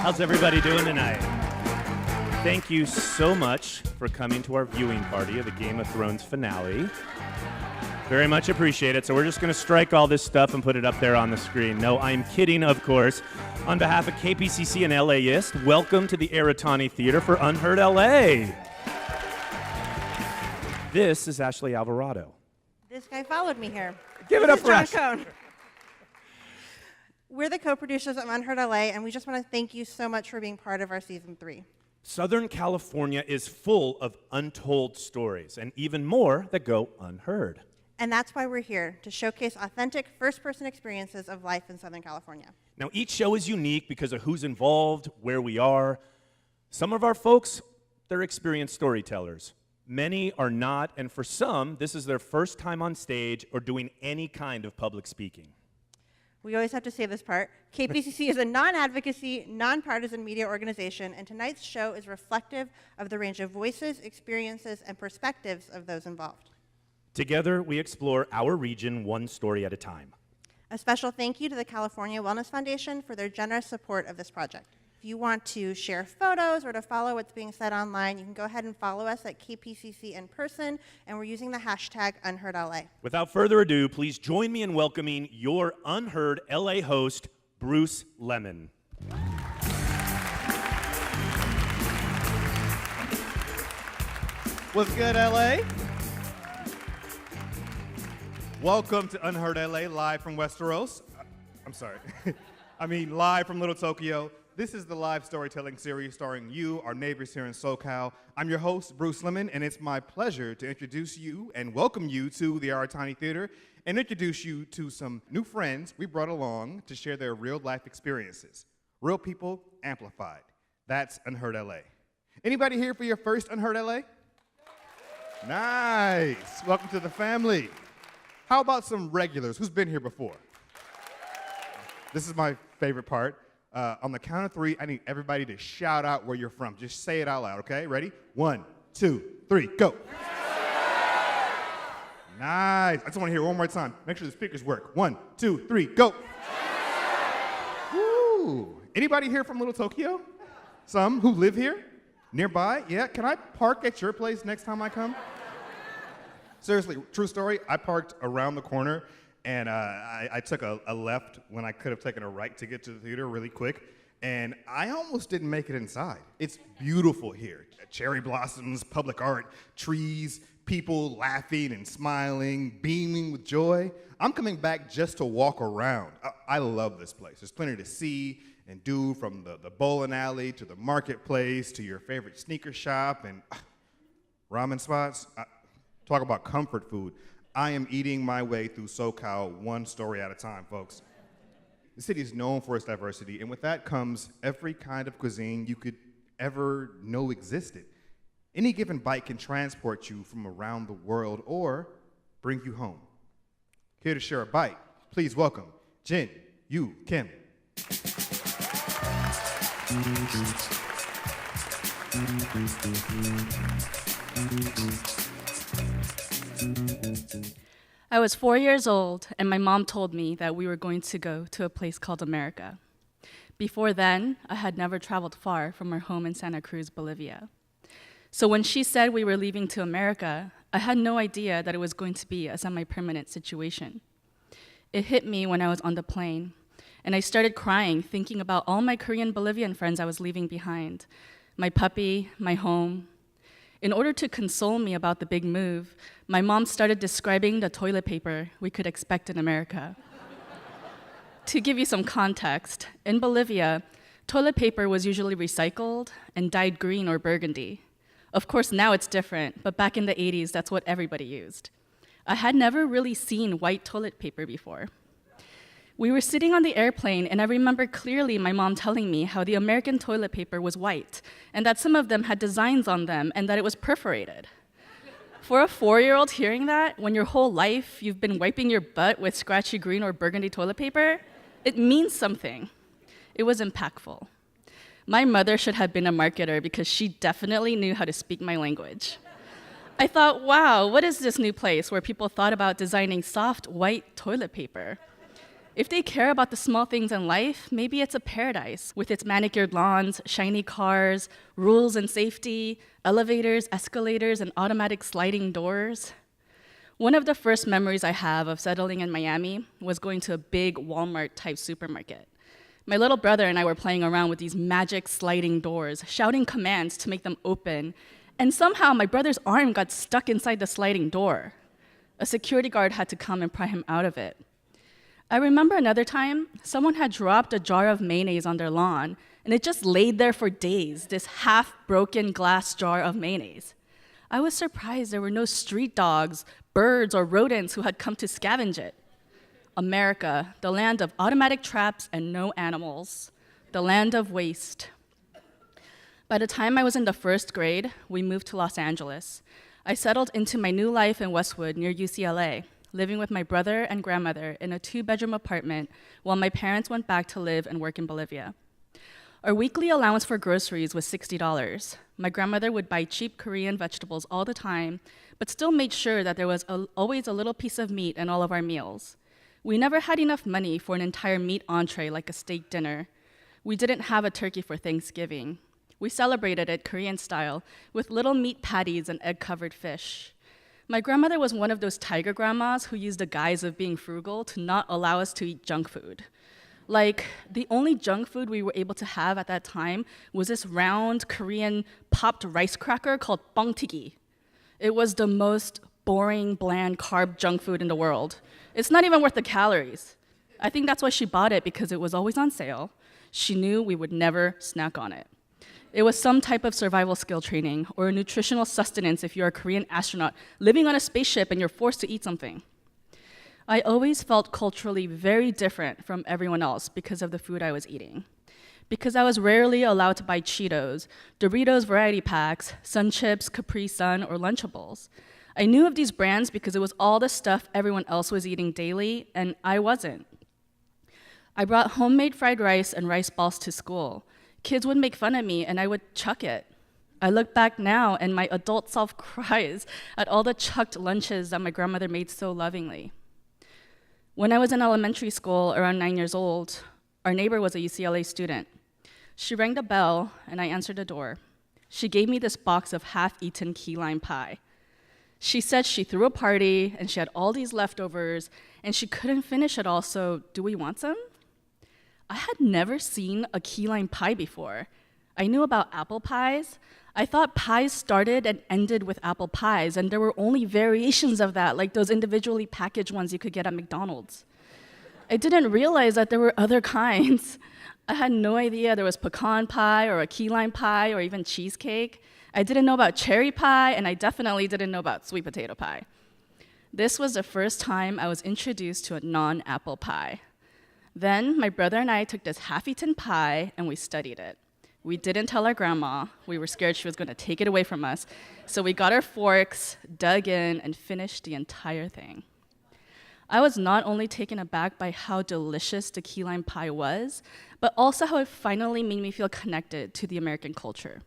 How's everybody doing tonight? Thank you so much for coming to our viewing party of the Game of Thrones finale. Very much appreciate it. So we're just going to strike all this stuff and put it up there on the screen. No, I'm kidding, of course. On behalf of KPCC and LAist, welcome to the Aratani Theater for Unheard LA. This is Ashley Alvarado. This guy followed me here. Give it up for John Cohn. We're the co-producers of Unheard LA, and we just want to thank you so much for being part of our season 3. Southern California is full of untold stories, and even more that go unheard. And that's why we're here, to showcase authentic first-person experiences of life in Southern California. Now, each show is unique because of who's involved, where we are. Some of our folks, they're experienced storytellers. Many are not, and for some, this is their first time on stage or doing any kind of public speaking. We always have to say this part. KPCC is a non-advocacy, non-partisan media organization, and tonight's show is reflective of the range of voices, experiences, and perspectives of those involved. Together, we explore our region one story at a time. A special thank you to the California Wellness Foundation for their generous support of this project. If you want to share photos or to follow what's being said online, you can go ahead and follow us at KPCC in person, and we're using the hashtag UnheardLA. Without further ado, please join me in welcoming your Unheard LA host, Bruce Lemon. What's good, LA? Welcome to Unheard LA, live from Westeros. I'm sorry. Live from Little Tokyo. This is the live storytelling series starring you, our neighbors here in SoCal. I'm your host, Bruce Lemon, and it's my pleasure to introduce you and welcome you to the Aratani Theater and introduce you to some new friends we brought along to share their real-life experiences. Real people amplified. That's Unheard LA. Anybody here for your first Unheard LA? Nice. Welcome to the family. How about some regulars? Who's been here before? This is my favorite part. On the count of 3, I need everybody to shout out where you're from. Just say it out loud, okay? Ready? 1, 2, 3, go. Nice. I just want to hear it one more time. Make sure the speakers work. 1, 2, 3, go. Woo. Anybody here from Little Tokyo? Some who live here? Nearby? Yeah. Can I park at your place next time I come? Seriously, true story. I parked around the corner. And I took a left when I could have taken a right to get to the theater really quick. And I almost didn't make it inside. It's beautiful here. Cherry blossoms, public art, trees, people laughing and smiling, beaming with joy. I'm coming back just to walk around. I love this place. There's plenty to see and do, from the bowling alley to the marketplace to your favorite sneaker shop and ramen spots. Talk about comfort food. I am eating my way through SoCal one story at a time, folks. The city is known for its diversity, and with that comes every kind of cuisine you could ever know existed. Any given bite can transport you from around the world or bring you home. Here to share a bite, please welcome Jin Yu Kim. I was 4 years old, and my mom told me that we were going to go to a place called America. Before then, I had never traveled far from our home in Santa Cruz, Bolivia. So when she said we were leaving to America, I had no idea that it was going to be a semi-permanent situation. It hit me when I was on the plane, and I started crying, thinking about all my Korean Bolivian friends I was leaving behind, my puppy, my home. In order to console me about the big move, my mom started describing the toilet paper we could expect in America. To give you some context, in Bolivia, toilet paper was usually recycled and dyed green or burgundy. Of course, now it's different, but back in the 80s, that's what everybody used. I had never really seen white toilet paper before. We were sitting on the airplane, and I remember clearly my mom telling me how the American toilet paper was white, and that some of them had designs on them, and that it was perforated. For a 4-year-old hearing that, when your whole life you've been wiping your butt with scratchy green or burgundy toilet paper, it means something. It was impactful. My mother should have been a marketer because she definitely knew how to speak my language. I thought, wow, what is this new place where people thought about designing soft white toilet paper? If they care about the small things in life, maybe it's a paradise with its manicured lawns, shiny cars, rules and safety, elevators, escalators, and automatic sliding doors. One of the first memories I have of settling in Miami was going to a big Walmart-type supermarket. My little brother and I were playing around with these magic sliding doors, shouting commands to make them open, and somehow my brother's arm got stuck inside the sliding door. A security guard had to come and pry him out of it. I remember another time, someone had dropped a jar of mayonnaise on their lawn, and it just laid there for days, this half-broken glass jar of mayonnaise. I was surprised there were no street dogs, birds, or rodents who had come to scavenge it. America, the land of automatic traps and no animals, the land of waste. By the time I was in the first grade, we moved to Los Angeles. I settled into my new life in Westwood near UCLA, living with my brother and grandmother in a 2-bedroom apartment while my parents went back to live and work in Bolivia. Our weekly allowance for groceries was $60. My grandmother would buy cheap Korean vegetables all the time, but still made sure that there was always a little piece of meat in all of our meals. We never had enough money for an entire meat entree like a steak dinner. We didn't have a turkey for Thanksgiving. We celebrated it Korean style with little meat patties and egg-covered fish. My grandmother was one of those tiger grandmas who used the guise of being frugal to not allow us to eat junk food. Like, the only junk food we were able to have at that time was this round Korean popped rice cracker called 뻥튀기. It was the most boring, bland, carb junk food in the world. It's not even worth the calories. I think that's why she bought it, because it was always on sale. She knew we would never snack on it. It was some type of survival skill training or a nutritional sustenance if you're a Korean astronaut living on a spaceship and you're forced to eat something. I always felt culturally very different from everyone else because of the food I was eating. Because I was rarely allowed to buy Cheetos, Doritos variety packs, Sun Chips, Capri Sun, or Lunchables. I knew of these brands because it was all the stuff everyone else was eating daily, and I wasn't. I brought homemade fried rice and rice balls to school. Kids would make fun of me, and I would chuck it. I look back now, and my adult self cries at all the chucked lunches that my grandmother made so lovingly. When I was in elementary school, around 9 years old, our neighbor was a UCLA student. She rang the bell, and I answered the door. She gave me this box of half-eaten key lime pie. She said she threw a party, and she had all these leftovers, and she couldn't finish it all, so do we want some? I had never seen a key lime pie before. I knew about apple pies. I thought pies started and ended with apple pies, and there were only variations of that, like those individually packaged ones you could get at McDonald's. I didn't realize that there were other kinds. I had no idea there was pecan pie or a key lime pie or even cheesecake. I didn't know about cherry pie, and I definitely didn't know about sweet potato pie. This was the first time I was introduced to a non-apple pie. Then my brother and I took this half-eaten pie and we studied it. We didn't tell our grandma. We were scared she was going to take it away from us. So we got our forks, dug in, and finished the entire thing. I was not only taken aback by how delicious the key lime pie was, but also how it finally made me feel connected to the American culture.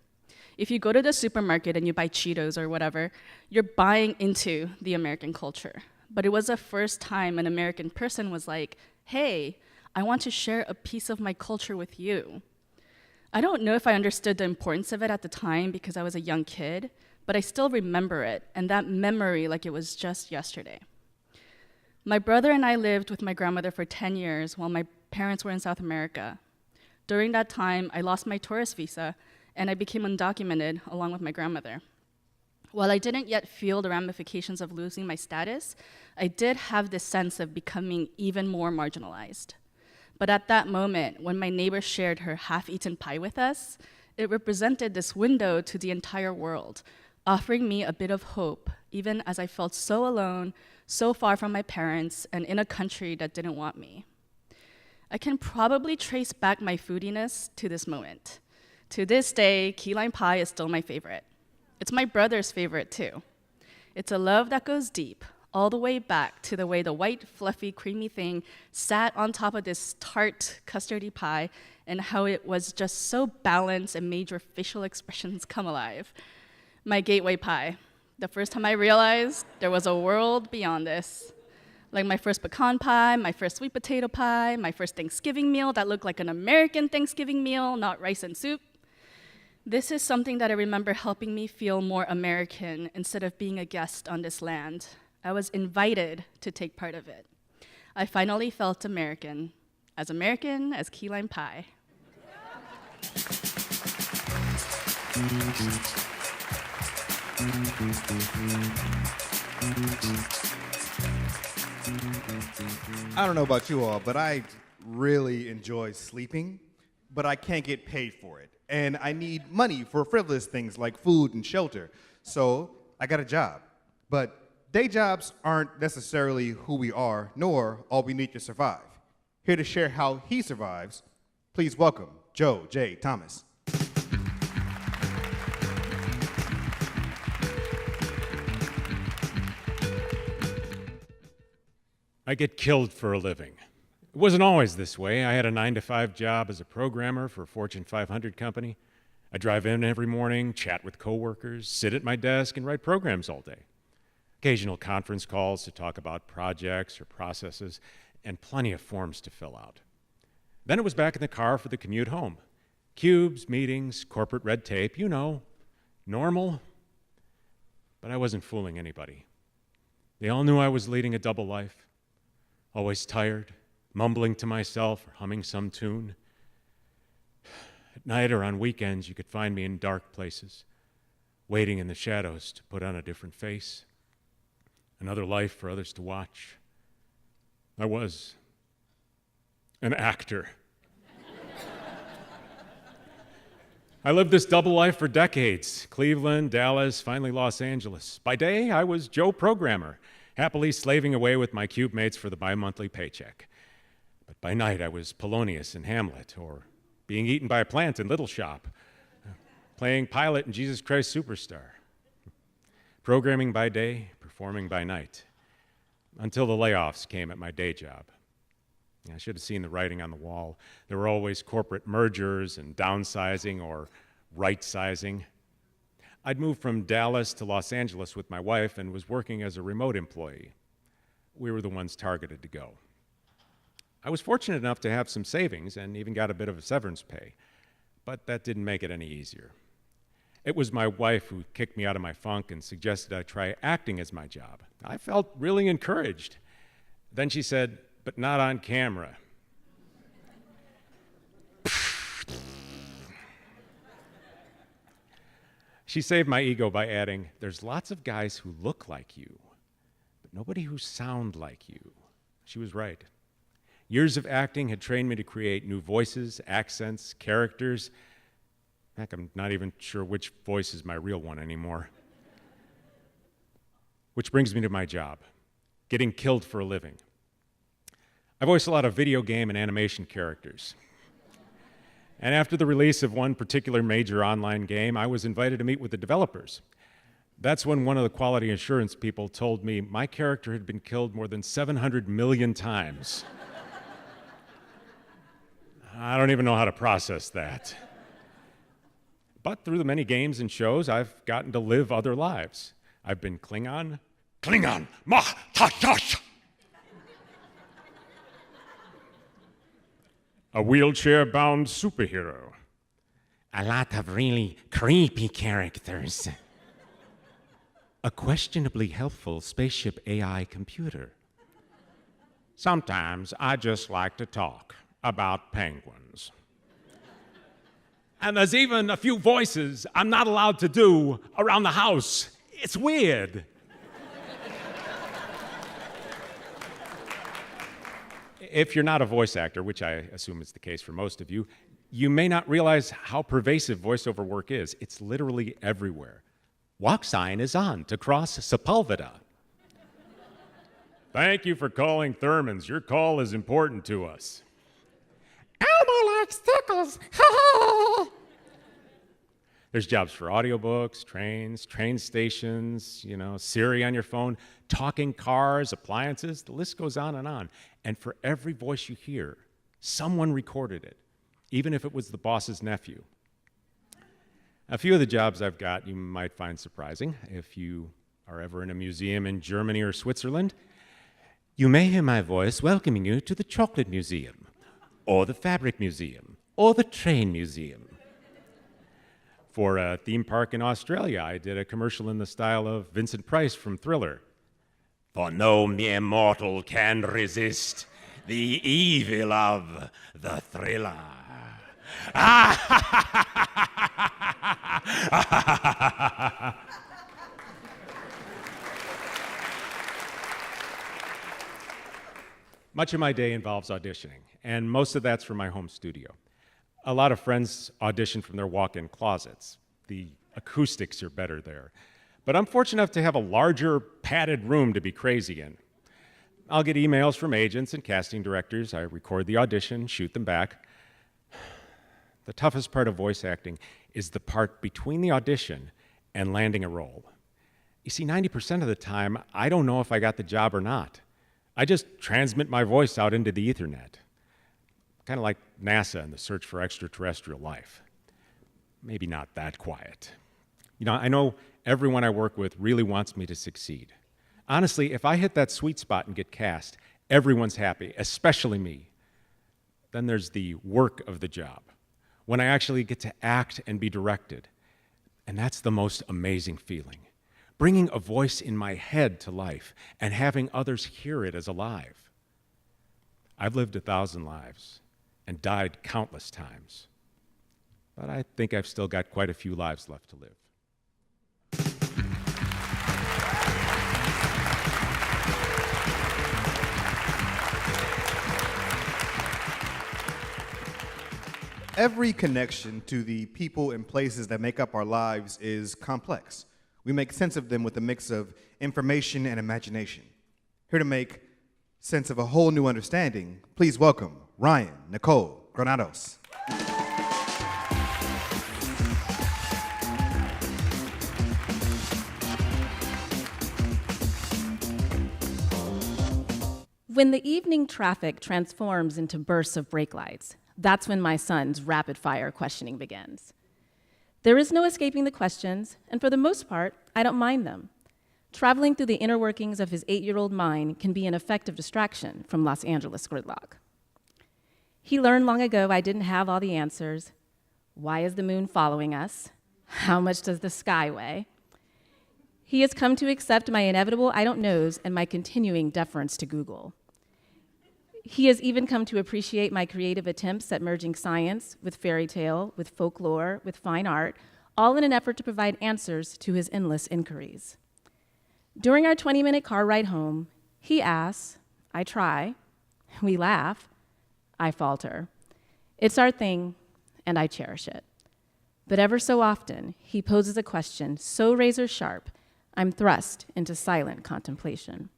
If you go to the supermarket and you buy Cheetos or whatever, you're buying into the American culture. But it was the first time an American person was like, hey, I want to share a piece of my culture with you. I don't know if I understood the importance of it at the time because I was a young kid, but I still remember it, and that memory like it was just yesterday. My brother and I lived with my grandmother for 10 years while my parents were in South America. During that time, I lost my tourist visa, and I became undocumented along with my grandmother. While I didn't yet feel the ramifications of losing my status, I did have this sense of becoming even more marginalized. But at that moment, when my neighbor shared her half-eaten pie with us, it represented this window to the entire world, offering me a bit of hope, even as I felt so alone, so far from my parents, and in a country that didn't want me. I can probably trace back my foodiness to this moment. To this day, key lime pie is still my favorite. It's my brother's favorite too. It's a love that goes deep, all the way back to the way the white, fluffy, creamy thing sat on top of this tart, custardy pie, and how it was just so balanced and made your facial expressions come alive. My gateway pie. The first time I realized there was a world beyond this. like my first pecan pie, my first sweet potato pie, my first Thanksgiving meal that looked like an American Thanksgiving meal, not rice and soup. This is something that I remember helping me feel more American instead of being a guest on this land. I was invited to take part of it. I finally felt American as key lime pie. I don't know about you all, but I really enjoy sleeping, but I can't get paid for it. And I need money for frivolous things like food and shelter. So I got a job. But day jobs aren't necessarily who we are, nor all we need to survive. Here to share how he survives, please welcome Joe J. Thomas. I get killed for a living. It wasn't always this way. I had a 9-to-5 job as a programmer for a Fortune 500 company. I drive in every morning, chat with coworkers, sit at my desk, and write programs all day. Occasional conference calls to talk about projects or processes, and plenty of forms to fill out. Then it was back in the car for the commute home. Cubes, meetings, corporate red tape, you know, normal. But I wasn't fooling anybody. They all knew I was leading a double life, always tired, mumbling to myself or humming some tune. At night or on weekends, you could find me in dark places, waiting in the shadows to put on a different face, another life for others to watch. I was an actor. I lived this double life for decades. Cleveland, Dallas, finally Los Angeles. By day, I was Joe Programmer, happily slaving away with my cube mates for the bi-monthly paycheck. But by night, I was Polonius in Hamlet, or being eaten by a plant in Little Shop, playing Pilate in Jesus Christ Superstar. Programming by day, performing by night, until the layoffs came at my day job. I should have seen the writing on the wall. There were always corporate mergers and downsizing or right-sizing. I'd moved from Dallas to Los Angeles with my wife and was working as a remote employee. We were the ones targeted to go. I was fortunate enough to have some savings and even got a bit of a severance pay, but that didn't make it any easier. It was my wife who kicked me out of my funk and suggested I try acting as my job. I felt really encouraged. Then she said, "But not on camera." She saved my ego by adding, "There's lots of guys who look like you, but nobody who sound like you." She was right. Years of acting had trained me to create new voices, accents, characters. Heck, I'm not even sure which voice is my real one anymore. Which brings me to my job, getting killed for a living. I voice a lot of video game and animation characters. And after the release of one particular major online game, I was invited to meet with the developers. That's when one of the quality assurance people told me my character had been killed more than 700 million times. I don't even know how to process that. But through the many games and shows, I've gotten to live other lives. I've been Klingon, ma ta ta. A wheelchair-bound superhero. A lot of really creepy characters. A questionably helpful spaceship AI computer. Sometimes I just like to talk about penguins. And there's even a few voices I'm not allowed to do around the house. It's weird. If you're not a voice actor, which I assume is the case for most of you, you may not realize how pervasive voiceover work is. It's literally everywhere. Walk sign is on to cross Sepulveda. Thank you for calling Thurman's. Your call is important to us. Elmo likes tickles. There's jobs for audiobooks, trains, train stations, Siri on your phone, talking cars, appliances, the list goes on and on. And for every voice you hear, someone recorded it, even if it was the boss's nephew. A few of the jobs I've got you might find surprising if you are ever in a museum in Germany or Switzerland. You may hear my voice welcoming you to the Chocolate Museum, or the Fabric Museum, or the Train Museum. For a theme park in Australia, I did a commercial in the style of Vincent Price from Thriller. For no mere mortal can resist the evil of the thriller. Much of my day involves auditioning, and most of that's from my home studio. A lot of friends audition from their walk-in closets. The acoustics are better there. But I'm fortunate enough to have a larger, padded room to be crazy in. I'll get emails from agents and casting directors. I record the audition, shoot them back. The toughest part of voice acting is the part between the audition and landing a role. You see, 90% of the time, I don't know if I got the job or not. I just transmit my voice out into the Ethernet. Kind of like NASA and the search for extraterrestrial life. Maybe not that quiet. You know, I know everyone I work with really wants me to succeed. Honestly, if I hit that sweet spot and get cast, everyone's happy, especially me. Then there's the work of the job, when I actually get to act and be directed. And that's the most amazing feeling. Bringing a voice in my head to life and having others hear it as alive. I've lived 1,000 lives and died countless times. But I think I've still got quite a few lives left to live. Every connection to the people and places that make up our lives is complex. We make sense of them with a mix of information and imagination. Here to make sense of a whole new understanding, please welcome Ryan Nicole Granados. When the evening traffic transforms into bursts of brake lights, that's when my son's rapid-fire questioning begins. There is no escaping the questions, and for the most part, I don't mind them. Traveling through the inner workings of his 8-year-old mind can be an effective distraction from Los Angeles gridlock. He learned long ago I didn't have all the answers. Why is the moon following us? How much does the sky weigh? He has come to accept my inevitable I don't knows and my continuing deference to Google. He has even come to appreciate my creative attempts at merging science with fairy tale, with folklore, with fine art, all in an effort to provide answers to his endless inquiries. During our 20-minute car ride home, he asks, I try, we laugh, I falter. It's our thing, and I cherish it. But ever so often, he poses a question so razor sharp, I'm thrust into silent contemplation.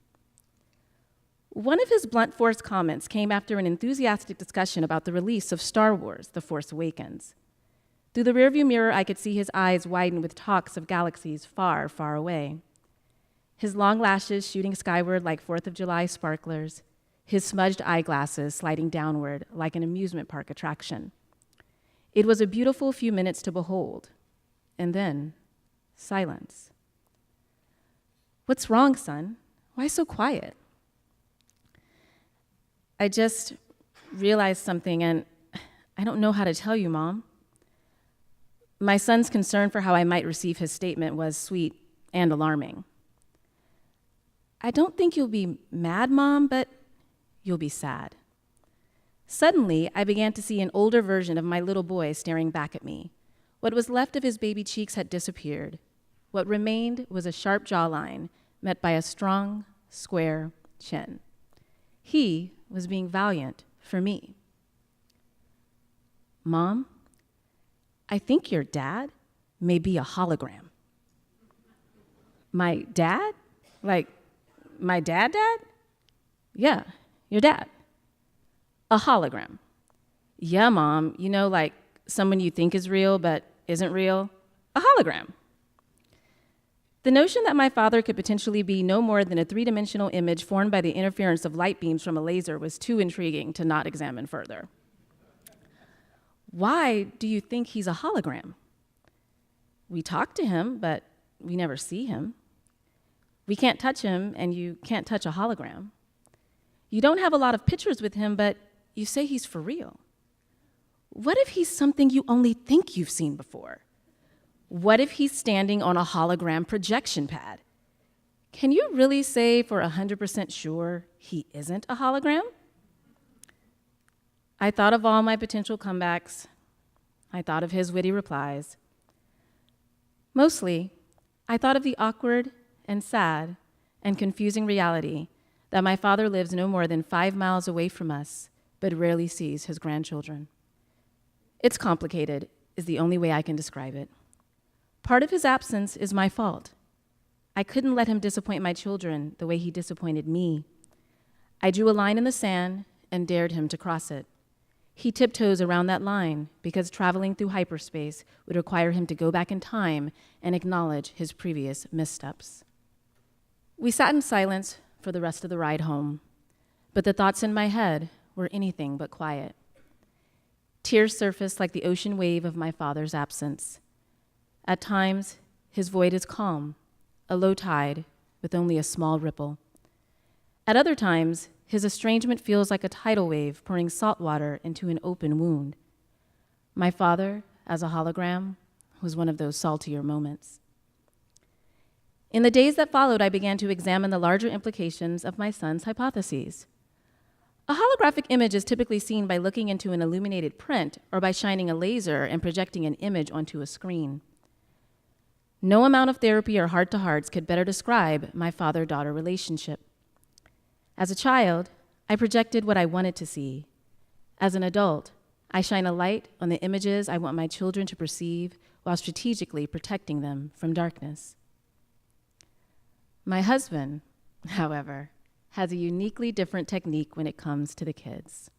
One of his blunt force comments came after an enthusiastic discussion about the release of Star Wars: The Force Awakens. Through the rearview mirror, I could see his eyes widen with talks of galaxies far, far away. His long lashes shooting skyward like 4th of July sparklers, his smudged eyeglasses sliding downward like an amusement park attraction. It was a beautiful few minutes to behold, and then silence. What's wrong, son? Why so quiet? I just realized something, and I don't know how to tell you, Mom. My son's concern for how I might receive his statement was sweet and alarming. I don't think you'll be mad, Mom, but you'll be sad. Suddenly, I began to see an older version of my little boy staring back at me. What was left of his baby cheeks had disappeared. What remained was a sharp jawline met by a strong, square chin. He was being valiant for me. Mom, I think your dad may be a hologram. My dad? Like, my dad? Yeah, your dad. A hologram. Yeah, Mom, you know, like someone you think is real but isn't real? A hologram. The notion that my father could potentially be no more than a 3-dimensional image formed by the interference of light beams from a laser was too intriguing to not examine further. Why do you think he's a hologram? We talk to him, but we never see him. We can't touch him, and you can't touch a hologram. You don't have a lot of pictures with him, but you say he's for real. What if he's something you only think you've seen before? What if he's standing on a hologram projection pad? Can you really say for 100% sure he isn't a hologram? I thought of all my potential comebacks. I thought of his witty replies. Mostly, I thought of the awkward and sad and confusing reality that my father lives no more than 5 miles away from us, but rarely sees his grandchildren. It's complicated, is the only way I can describe it. Part of his absence is my fault. I couldn't let him disappoint my children the way he disappointed me. I drew a line in the sand and dared him to cross it. He tiptoes around that line because traveling through hyperspace would require him to go back in time and acknowledge his previous missteps. We sat in silence for the rest of the ride home, but the thoughts in my head were anything but quiet. Tears surfaced like the ocean wave of my father's absence. At times, his void is calm, a low tide with only a small ripple. At other times, his estrangement feels like a tidal wave pouring salt water into an open wound. My father, as a hologram, was one of those saltier moments. In the days that followed, I began to examine the larger implications of my son's hypotheses. A holographic image is typically seen by looking into an illuminated print or by shining a laser and projecting an image onto a screen. No amount of therapy or heart-to-hearts could better describe my father-daughter relationship. As a child, I projected what I wanted to see. As an adult, I shine a light on the images I want my children to perceive while strategically protecting them from darkness. My husband, however, has a uniquely different technique when it comes to the kids.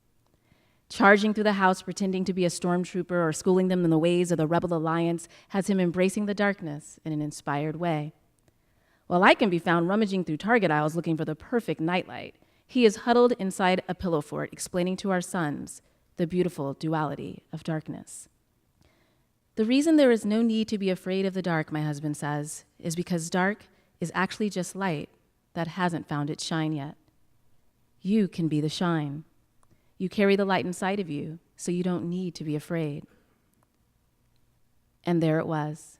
Charging through the house pretending to be a stormtrooper or schooling them in the ways of the Rebel Alliance has him embracing the darkness in an inspired way. While I can be found rummaging through Target aisles looking for the perfect nightlight, he is huddled inside a pillow fort explaining to our sons the beautiful duality of darkness. The reason there is no need to be afraid of the dark, my husband says, is because dark is actually just light that hasn't found its shine yet. You can be the shine. You carry the light inside of you, so you don't need to be afraid. And there it was,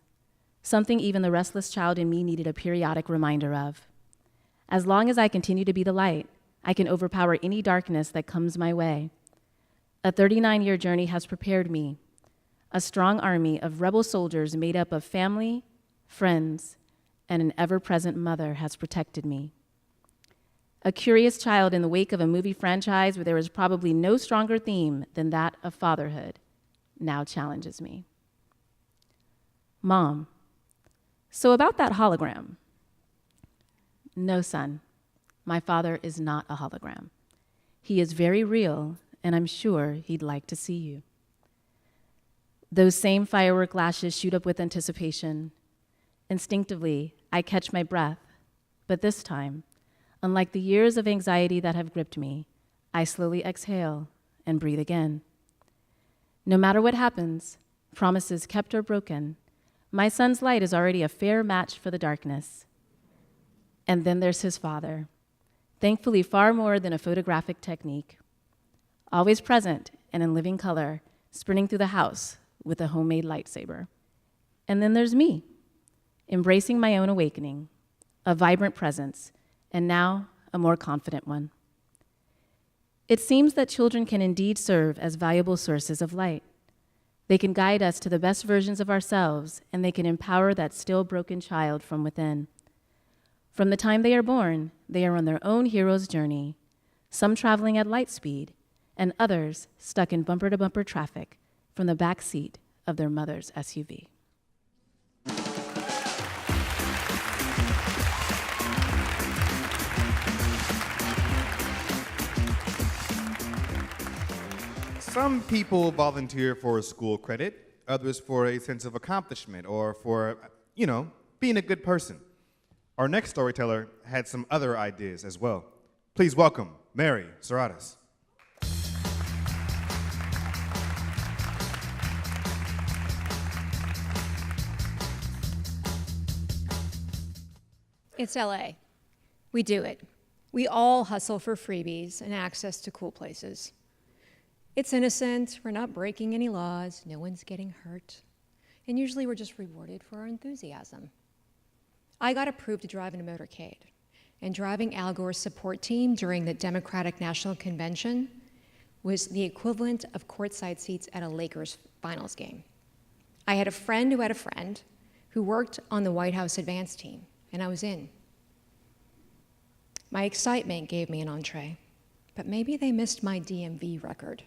something even the restless child in me needed a periodic reminder of. As long as I continue to be the light, I can overpower any darkness that comes my way. A 39-year journey has prepared me. A strong army of rebel soldiers made up of family, friends, and an ever-present mother has protected me. A curious child in the wake of a movie franchise where there is probably no stronger theme than that of fatherhood now challenges me. Mom, so about that hologram. No, son, my father is not a hologram. He is very real, and I'm sure he'd like to see you. Those same firework lashes shoot up with anticipation. Instinctively, I catch my breath, but this time, unlike the years of anxiety that have gripped me, I slowly exhale and breathe again. No matter what happens, promises kept or broken, my son's light is already a fair match for the darkness. And then there's his father, thankfully far more than a photographic technique. Always present and in living color, sprinting through the house with a homemade lightsaber. And then there's me, embracing my own awakening, a vibrant presence, and now a more confident one. It seems that children can indeed serve as valuable sources of light. They can guide us to the best versions of ourselves, and they can empower that still broken child from within. From the time they are born, they are on their own hero's journey, some traveling at light speed, and others stuck in bumper-to-bumper traffic from the back seat of their mother's SUV. Some people volunteer for school credit, others for a sense of accomplishment or for, being a good person. Our next storyteller had some other ideas as well. Please welcome Mary Serratas. It's LA. We do it. We all hustle for freebies and access to cool places. It's innocent, we're not breaking any laws, no one's getting hurt, and usually we're just rewarded for our enthusiasm. I got approved to drive in a motorcade, and driving Al Gore's support team during the Democratic National Convention was the equivalent of courtside seats at a Lakers finals game. I had a friend who had a friend who worked on the White House advance team, and I was in. My excitement gave me an entree, but maybe they missed my DMV record.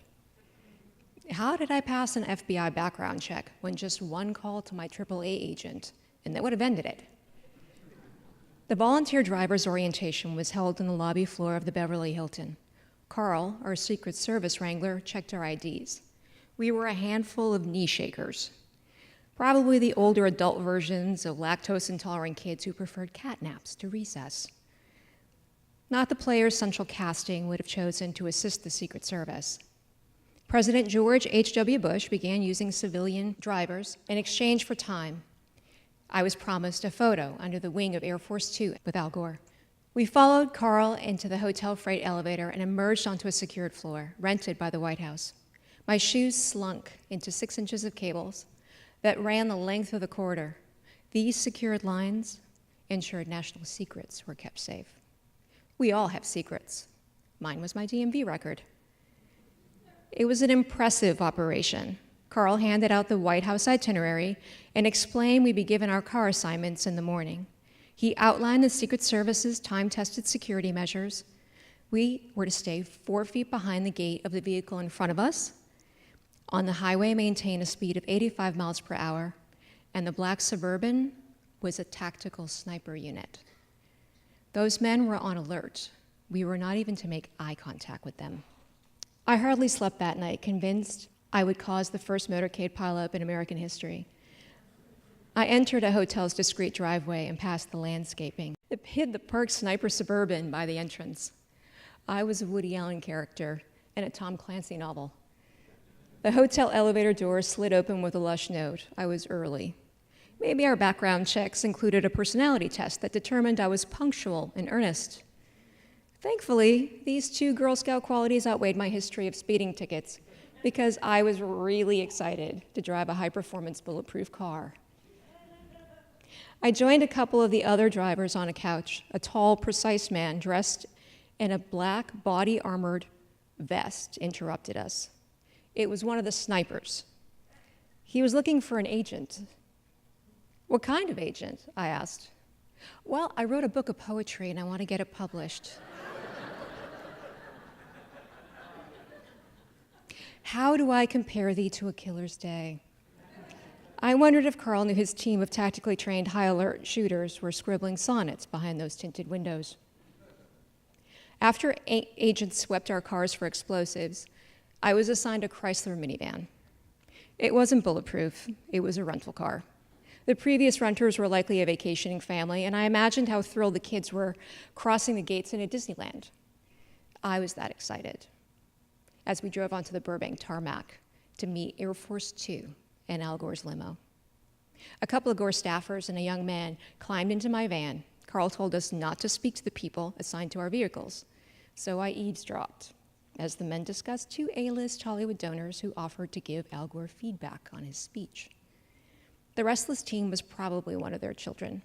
How did I pass an FBI background check when just one call to my AAA agent, and that would have ended it? The volunteer driver's orientation was held on the lobby floor of the Beverly Hilton. Carl, our Secret Service wrangler, checked our IDs. We were a handful of knee shakers, probably the older adult versions of lactose-intolerant kids who preferred cat naps to recess. Not the players central casting would have chosen to assist the Secret Service. President George H.W. Bush began using civilian drivers in exchange for time. I was promised a photo under the wing of Air Force Two with Al Gore. We followed Carl into the hotel freight elevator and emerged onto a secured floor, rented by the White House. My shoes slunk into 6 inches of cables that ran the length of the corridor. These secured lines ensured national secrets were kept safe. We all have secrets. Mine was my DMV record. It was an impressive operation. Carl handed out the White House itinerary and explained we'd be given our car assignments in the morning. He outlined the Secret Service's time-tested security measures. We were to stay 4 feet behind the gate of the vehicle in front of us, on the highway maintain a speed of 85 miles per hour, and the black Suburban was a tactical sniper unit. Those men were on alert. We were not even to make eye contact with them. I hardly slept that night, convinced I would cause the first motorcade pileup in American history. I entered a hotel's discreet driveway and passed the landscaping. It hid the parked sniper Suburban by the entrance. I was a Woody Allen character in a Tom Clancy novel. The hotel elevator door slid open with a lush note. I was early. Maybe our background checks included a personality test that determined I was punctual and earnest. Thankfully, these 2 Girl Scout qualities outweighed my history of speeding tickets because I was really excited to drive a high-performance bulletproof car. I joined a couple of the other drivers on a couch. A tall, precise man dressed in a black body-armored vest interrupted us. It was one of the snipers. He was looking for an agent. What kind of agent? I asked. Well, I wrote a book of poetry and I want to get it published. How do I compare thee to a killer's day? I wondered if Carl knew his team of tactically trained high-alert shooters were scribbling sonnets behind those tinted windows. After agents swept our cars for explosives, I was assigned a Chrysler minivan. It wasn't bulletproof. It was a rental car. The previous renters were likely a vacationing family, and I imagined how thrilled the kids were crossing the gates into Disneyland. I was that excited as we drove onto the Burbank tarmac to meet Air Force Two and Al Gore's limo. A couple of Gore staffers and a young man climbed into my van. Carl told us not to speak to the people assigned to our vehicles, so I eavesdropped as the men discussed 2 A-list Hollywood donors who offered to give Al Gore feedback on his speech. The restless teen was probably one of their children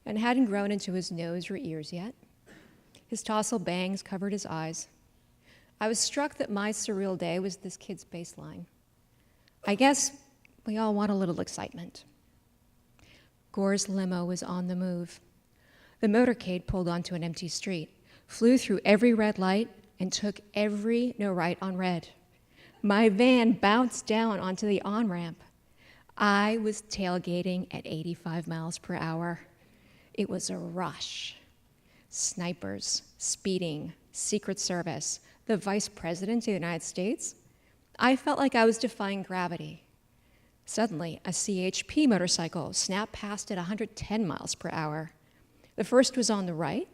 and hadn't grown into his nose or ears yet. His tousled bangs covered his eyes. I was struck that my surreal day was this kid's baseline. I guess we all want a little excitement. Gore's limo was on the move. The motorcade pulled onto an empty street, flew through every red light, and took every no right on red. My van bounced down onto the on-ramp. I was tailgating at 85 miles per hour. It was a rush. Snipers, speeding, Secret Service, the Vice President of the United States. I felt like I was defying gravity. Suddenly, a CHP motorcycle snapped past at 110 miles per hour. The first was on the right,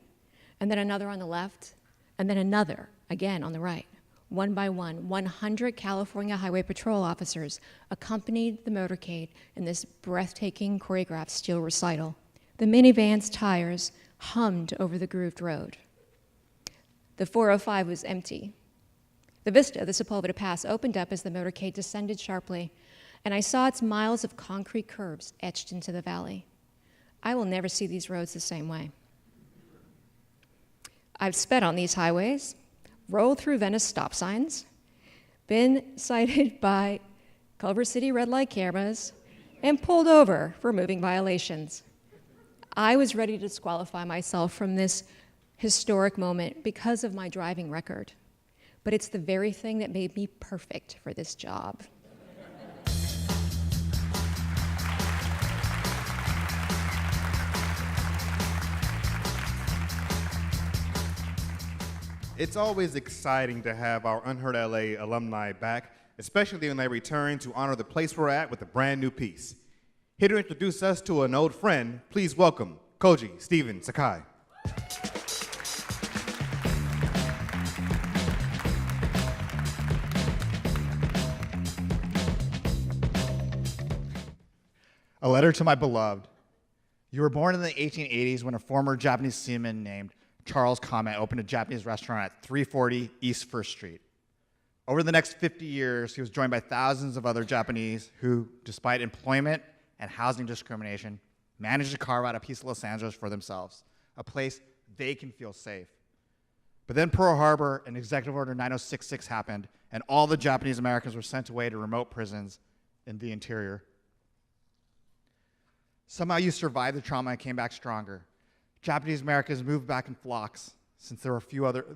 and then another on the left, and then another, again on the right. One by one, 100 California Highway Patrol officers accompanied the motorcade in this breathtaking choreographed steel recital. The minivan's tires hummed over the grooved road. The 405 was empty. The vista of the Sepulveda Pass opened up as the motorcade descended sharply, and I saw its miles of concrete curves etched into the valley. I will never see these roads the same way. I've sped on these highways, rolled through Venice stop signs, been cited by Culver City red light cameras, and pulled over for moving violations. I was ready to disqualify myself from this historic moment because of my driving record, but it's the very thing that made me perfect for this job. It's always exciting to have our Unheard LA alumni back, especially when they return to honor the place we're at with a brand new piece. Here to introduce us to an old friend, please welcome Koji Steven Sakai. A letter to my beloved. You were born in the 1880s when a former Japanese seaman named Charles Kame opened a Japanese restaurant at 340 East 1st Street. Over the next 50 years, he was joined by thousands of other Japanese who, despite employment and housing discrimination, managed to carve out a piece of Los Angeles for themselves, a place they can feel safe. But then Pearl Harbor and Executive Order 9066 happened, and all the Japanese Americans were sent away to remote prisons in the interior. Somehow you survived the trauma and came back stronger. Japanese Americans moved back in flocks since there were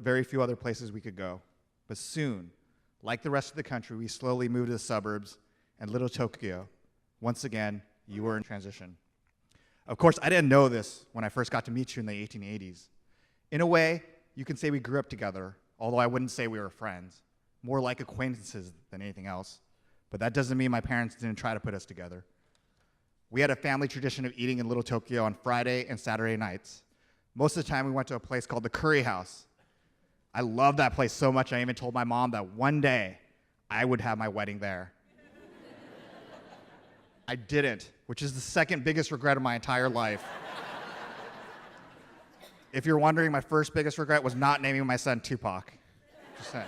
very few other places we could go. But soon, like the rest of the country, we slowly moved to the suburbs and Little Tokyo. Once again, you were in transition. Of course, I didn't know this when I first got to meet you in the 1880s. In a way, you can say we grew up together, although I wouldn't say we were friends. More like acquaintances than anything else. But that doesn't mean my parents didn't try to put us together. We had a family tradition of eating in Little Tokyo on Friday and Saturday nights. Most of the time, we went to a place called the Curry House. I loved that place so much, I even told my mom that one day I would have my wedding there. I didn't, which is the second biggest regret of my entire life. If you're wondering, my first biggest regret was not naming my son Tupac. Just saying.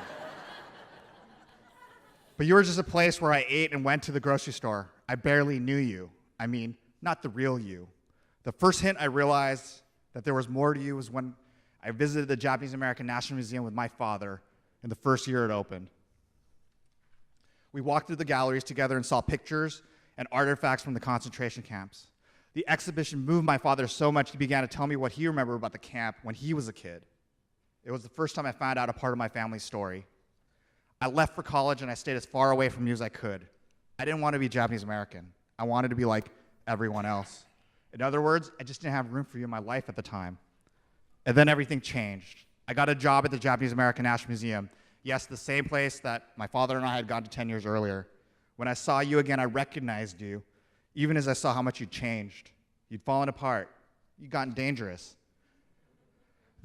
But you were just a place where I ate and went to the grocery store. I barely knew you. I mean, not the real you. The first hint I realized that there was more to you was when I visited the Japanese American National Museum with my father in the first year it opened. We walked through the galleries together and saw pictures and artifacts from the concentration camps. The exhibition moved my father so much he began to tell me what he remembered about the camp when he was a kid. It was the first time I found out a part of my family's story. I left for college and I stayed as far away from you as I could. I didn't want to be Japanese American. I wanted to be like everyone else. In other words, I just didn't have room for you in my life at the time. And then everything changed. I got a job at the Japanese American National Museum. Yes, the same place that my father and I had gone to 10 years earlier. When I saw you again, I recognized you, even as I saw how much you'd changed. You'd fallen apart. You'd gotten dangerous.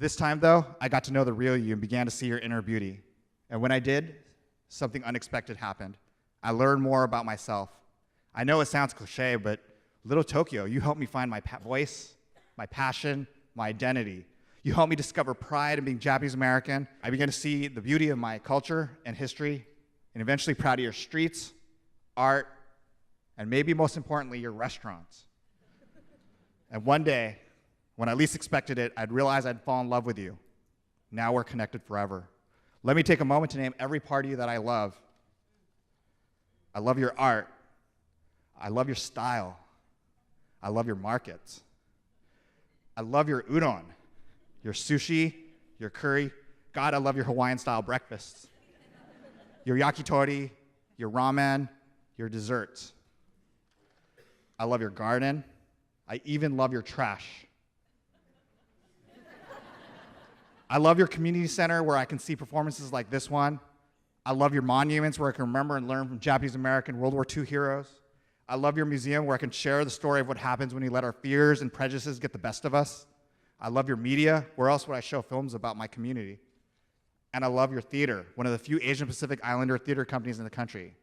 This time, though, I got to know the real you and began to see your inner beauty. And when I did, something unexpected happened. I learned more about myself. I know it sounds cliche, but Little Tokyo, you helped me find my voice, my passion, my identity. You helped me discover pride in being Japanese American. I began to see the beauty of my culture and history, and eventually proud of your streets, art, and maybe most importantly, your restaurants. And one day, when I least expected it, I'd realize I'd fall in love with you. Now we're connected forever. Let me take a moment to name every part of you that I love. I love your art. I love your style. I love your markets. I love your udon, your sushi, your curry. God, I love your Hawaiian-style breakfasts. Your yakitori, your ramen, your desserts. I love your garden. I even love your trash. I love your community center where I can see performances like this one. I love your monuments where I can remember and learn from Japanese American World War II heroes. I love your museum where I can share the story of what happens when we let our fears and prejudices get the best of us. I love your media. Where else would I show films about my community? And I love your theater, one of the few Asian Pacific Islander theater companies in the country.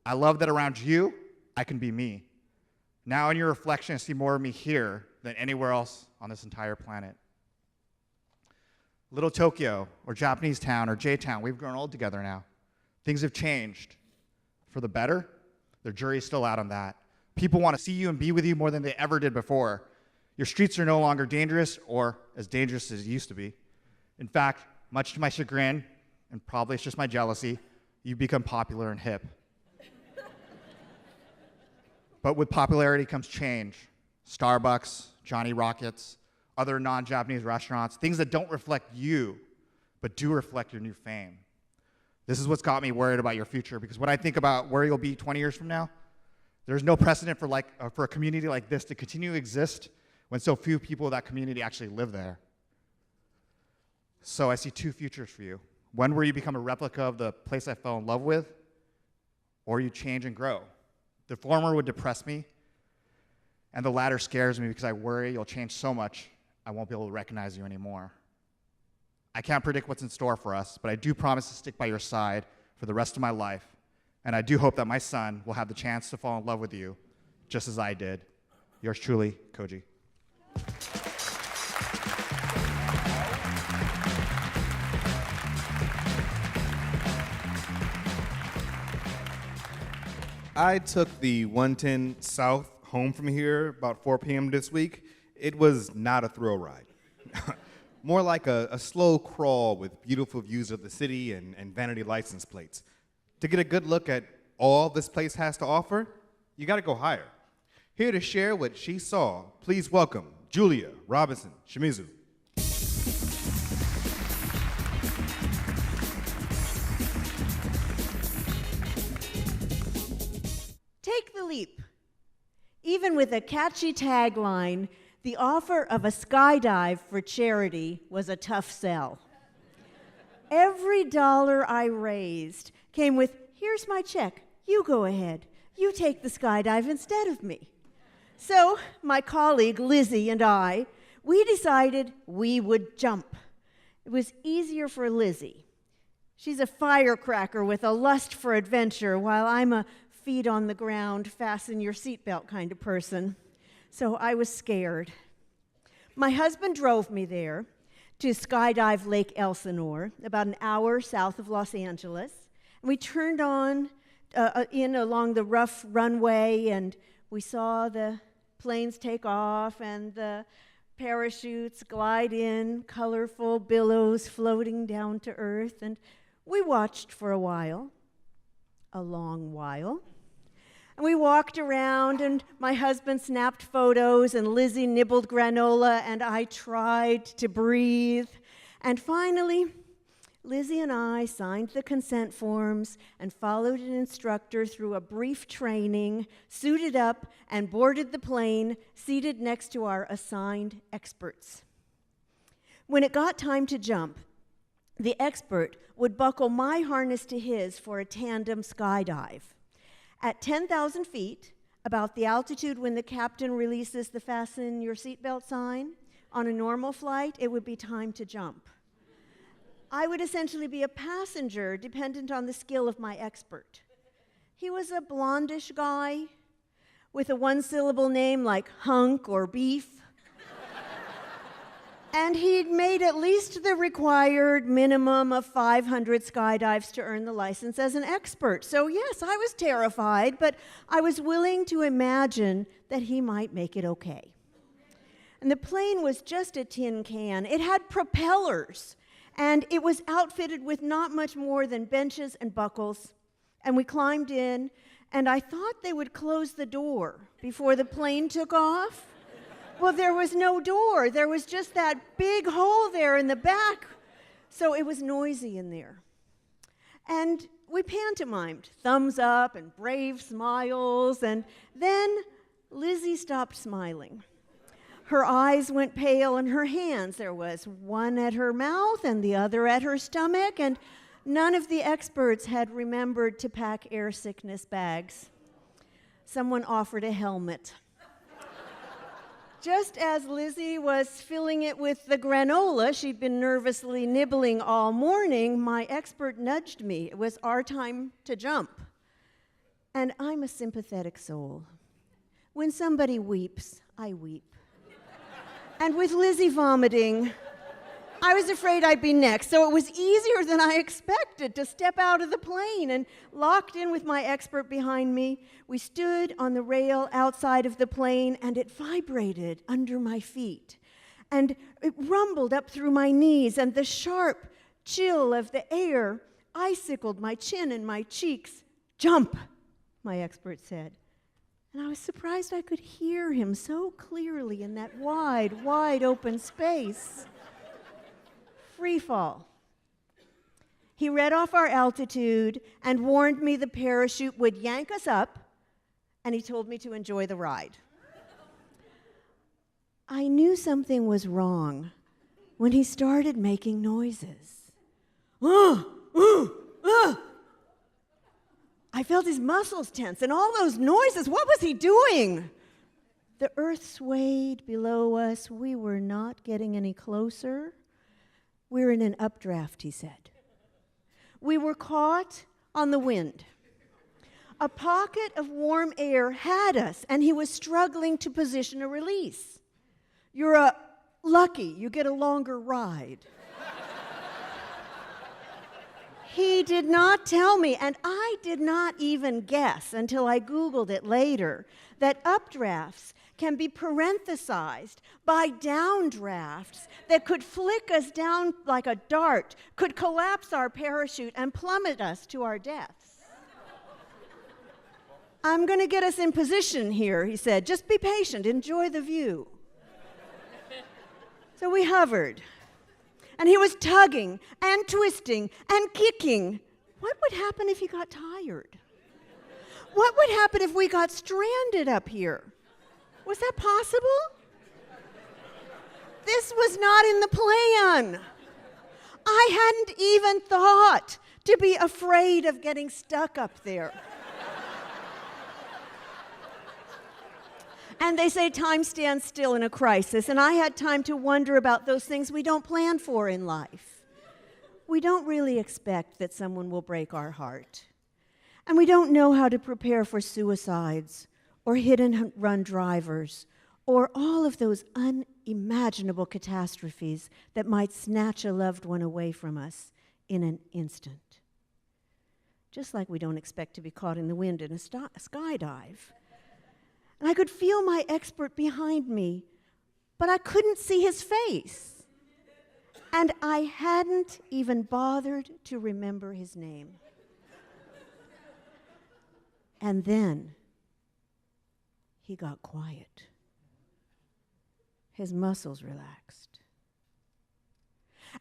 I love that around you, I can be me. Now in your reflection, I see more of me here than anywhere else on this entire planet. Little Tokyo, or Japanese Town, or J-Town, we've grown old together now. Things have changed. For the better, the jury's still out on that. People want to see you and be with you more than they ever did before. Your streets are no longer dangerous, or as dangerous as it used to be. In fact, much to my chagrin, and probably it's just my jealousy, you've become popular and hip. But with popularity comes change. Starbucks, Johnny Rockets, other non-Japanese restaurants, things that don't reflect you, but do reflect your new fame. This is what's got me worried about your future, because when I think about where you'll be 20 years from now, there's no precedent for a community like this to continue to exist when so few people of that community actually live there. So I see two futures for you. One where you become a replica of the place I fell in love with, or you change and grow. The former would depress me, and the latter scares me because I worry you'll change so much I won't be able to recognize you anymore. I can't predict what's in store for us, but I do promise to stick by your side for the rest of my life, and I do hope that my son will have the chance to fall in love with you, just as I did. Yours truly, Koji. I took the 110 South home from here about 4 p.m. this week. It was not a thrill ride. More like a slow crawl with beautiful views of the city and vanity license plates. To get a good look at all this place has to offer, you gotta go higher. Here to share what she saw, please welcome Julia Robinson Shimizu. Take the leap. Even with a catchy tagline, the offer of a skydive for charity was a tough sell. Every dollar I raised came with, here's my check, you go ahead, you take the skydive instead of me. So my colleague Lizzie and I, we decided we would jump. It was easier for Lizzie. She's a firecracker with a lust for adventure, while I'm a feet on the ground, fasten your seatbelt kind of person. So I was scared. My husband drove me there to Skydive Lake Elsinore, about an hour south of Los Angeles. And we turned in along the rough runway, and we saw the planes take off and the parachutes glide in, colorful billows floating down to earth. And we watched for a long while. And we walked around, and my husband snapped photos, and Lizzie nibbled granola, and I tried to breathe. And finally, Lizzie and I signed the consent forms and followed an instructor through a brief training, suited up, and boarded the plane, seated next to our assigned experts. When it got time to jump, the expert would buckle my harness to his for a tandem skydive. At 10,000 feet, about the altitude when the captain releases the fasten your seatbelt sign, on a normal flight, it would be time to jump. I would essentially be a passenger dependent on the skill of my expert. He was a blondish guy with a one-syllable name like Hunk or Beef. And he'd made at least the required minimum of 500 skydives to earn the license as an expert. So yes, I was terrified, but I was willing to imagine that he might make it okay. And the plane was just a tin can. It had propellers, and it was outfitted with not much more than benches and buckles. And we climbed in, and I thought they would close the door before the plane took off. Well, there was no door. There was just that big hole there in the back. So it was noisy in there. And we pantomimed, thumbs up and brave smiles, and then Lizzie stopped smiling. Her eyes went pale, and her hands, there was one at her mouth and the other at her stomach, and none of the experts had remembered to pack air sickness bags. Someone offered a helmet. Just as Lizzie was filling it with the granola she'd been nervously nibbling all morning, my expert nudged me. It was our time to jump. And I'm a sympathetic soul. When somebody weeps, I weep. And with Lizzie vomiting, I was afraid I'd be next, so it was easier than I expected to step out of the plane, and locked in with my expert behind me, we stood on the rail outside of the plane, and it vibrated under my feet. And it rumbled up through my knees, and the sharp chill of the air icicled my chin and my cheeks. "Jump," my expert said. And I was surprised I could hear him so clearly in that wide, wide open space. Free fall. He read off our altitude and warned me the parachute would yank us up, and he told me to enjoy the ride. I knew something was wrong when he started making noises. I felt his muscles tense, and all those noises, what was he doing? The earth swayed below us. We were not getting any closer. "We're in an updraft," he said. We were caught on the wind. A pocket of warm air had us, and he was struggling to position a release. "You're lucky, you get a longer ride." He did not tell me, and I did not even guess until I Googled it later, that updrafts can be parenthesized by downdrafts that could flick us down like a dart, could collapse our parachute and plummet us to our deaths. "I'm going to get us in position here," he said. "Just be patient, enjoy the view." So we hovered, and he was tugging and twisting and kicking. What would happen if he got tired? What would happen if we got stranded up here? Was that possible? This was not in the plan. I hadn't even thought to be afraid of getting stuck up there. And they say time stands still in a crisis, and I had time to wonder about those things we don't plan for in life. We don't really expect that someone will break our heart. And we don't know how to prepare for suicides or hit-and-run drivers, or all of those unimaginable catastrophes that might snatch a loved one away from us in an instant. Just like we don't expect to be caught in the wind in a skydive. And I could feel my expert behind me, but I couldn't see his face. And I hadn't even bothered to remember his name. And then he got quiet. His muscles relaxed.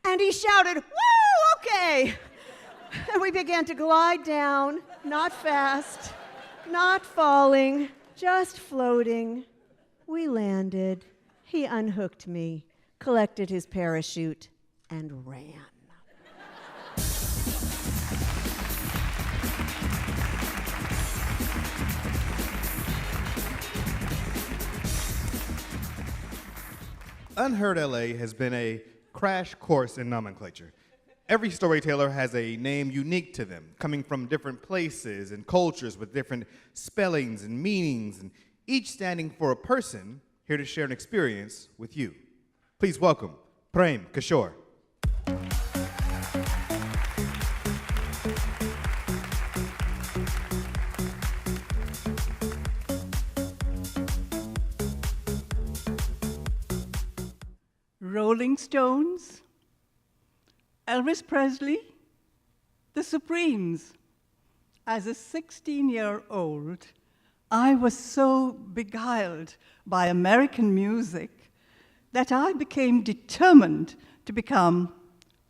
And he shouted, "Woo, okay!" And we began to glide down, not fast, not falling, just floating. We landed. He unhooked me, collected his parachute, and ran. Unheard LA has been a crash course in nomenclature. Every storyteller has a name unique to them, coming from different places and cultures with different spellings and meanings, and each standing for a person here to share an experience with you. Please welcome Prem Kishore. Rolling Stones, Elvis Presley, the Supremes. As a 16-year-old, I was so beguiled by American music that I became determined to become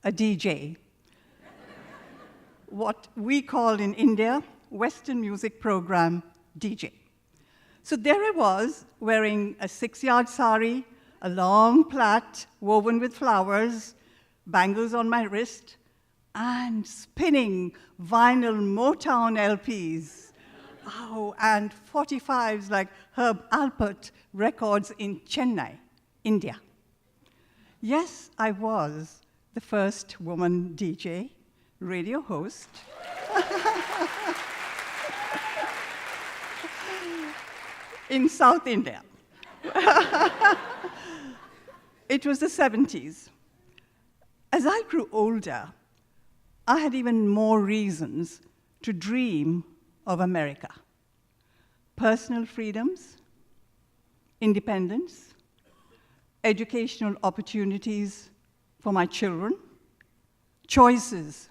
a DJ. What we call in India, Western music program DJ. So there I was, wearing a 6-yard sari, a long plait woven with flowers, bangles on my wrist, and spinning vinyl Motown LPs. Oh, and 45s like Herb Alpert records in Chennai, India. Yes, I was the first woman DJ, radio host. In South India. It was the 70s. as I grew older, I had even more reasons to dream of America. Personal freedoms, independence, educational opportunities for my children, choices.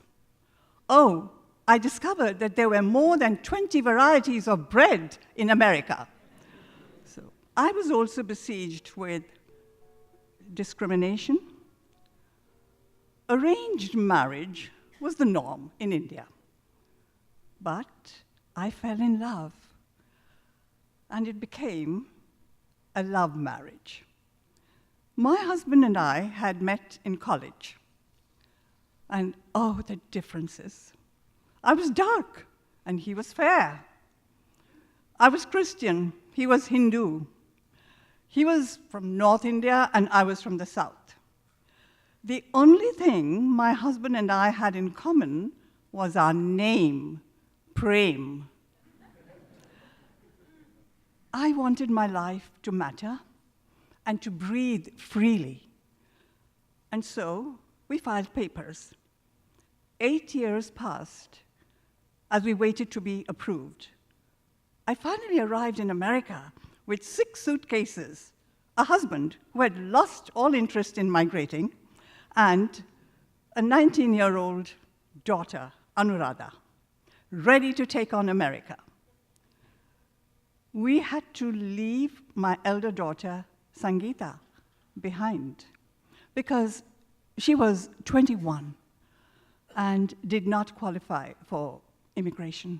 Oh, I discovered that there were more than 20 varieties of bread in America. So I was also besieged with discrimination. Arranged marriage was the norm in India. But I fell in love, and it became a love marriage. My husband and I had met in college, and oh, the differences. I was dark, and he was fair. I was Christian, he was Hindu. He was from North India, and I was from the South. The only thing my husband and I had in common was our name, Prem. I wanted my life to matter and to breathe freely. And so we filed papers. 8 years passed as we waited to be approved. I finally arrived in America with 6 suitcases, a husband who had lost all interest in migrating, and a 19-year-old daughter, Anuradha, ready to take on America. We had to leave my elder daughter, Sangeeta, behind because she was 21 and did not qualify for immigration.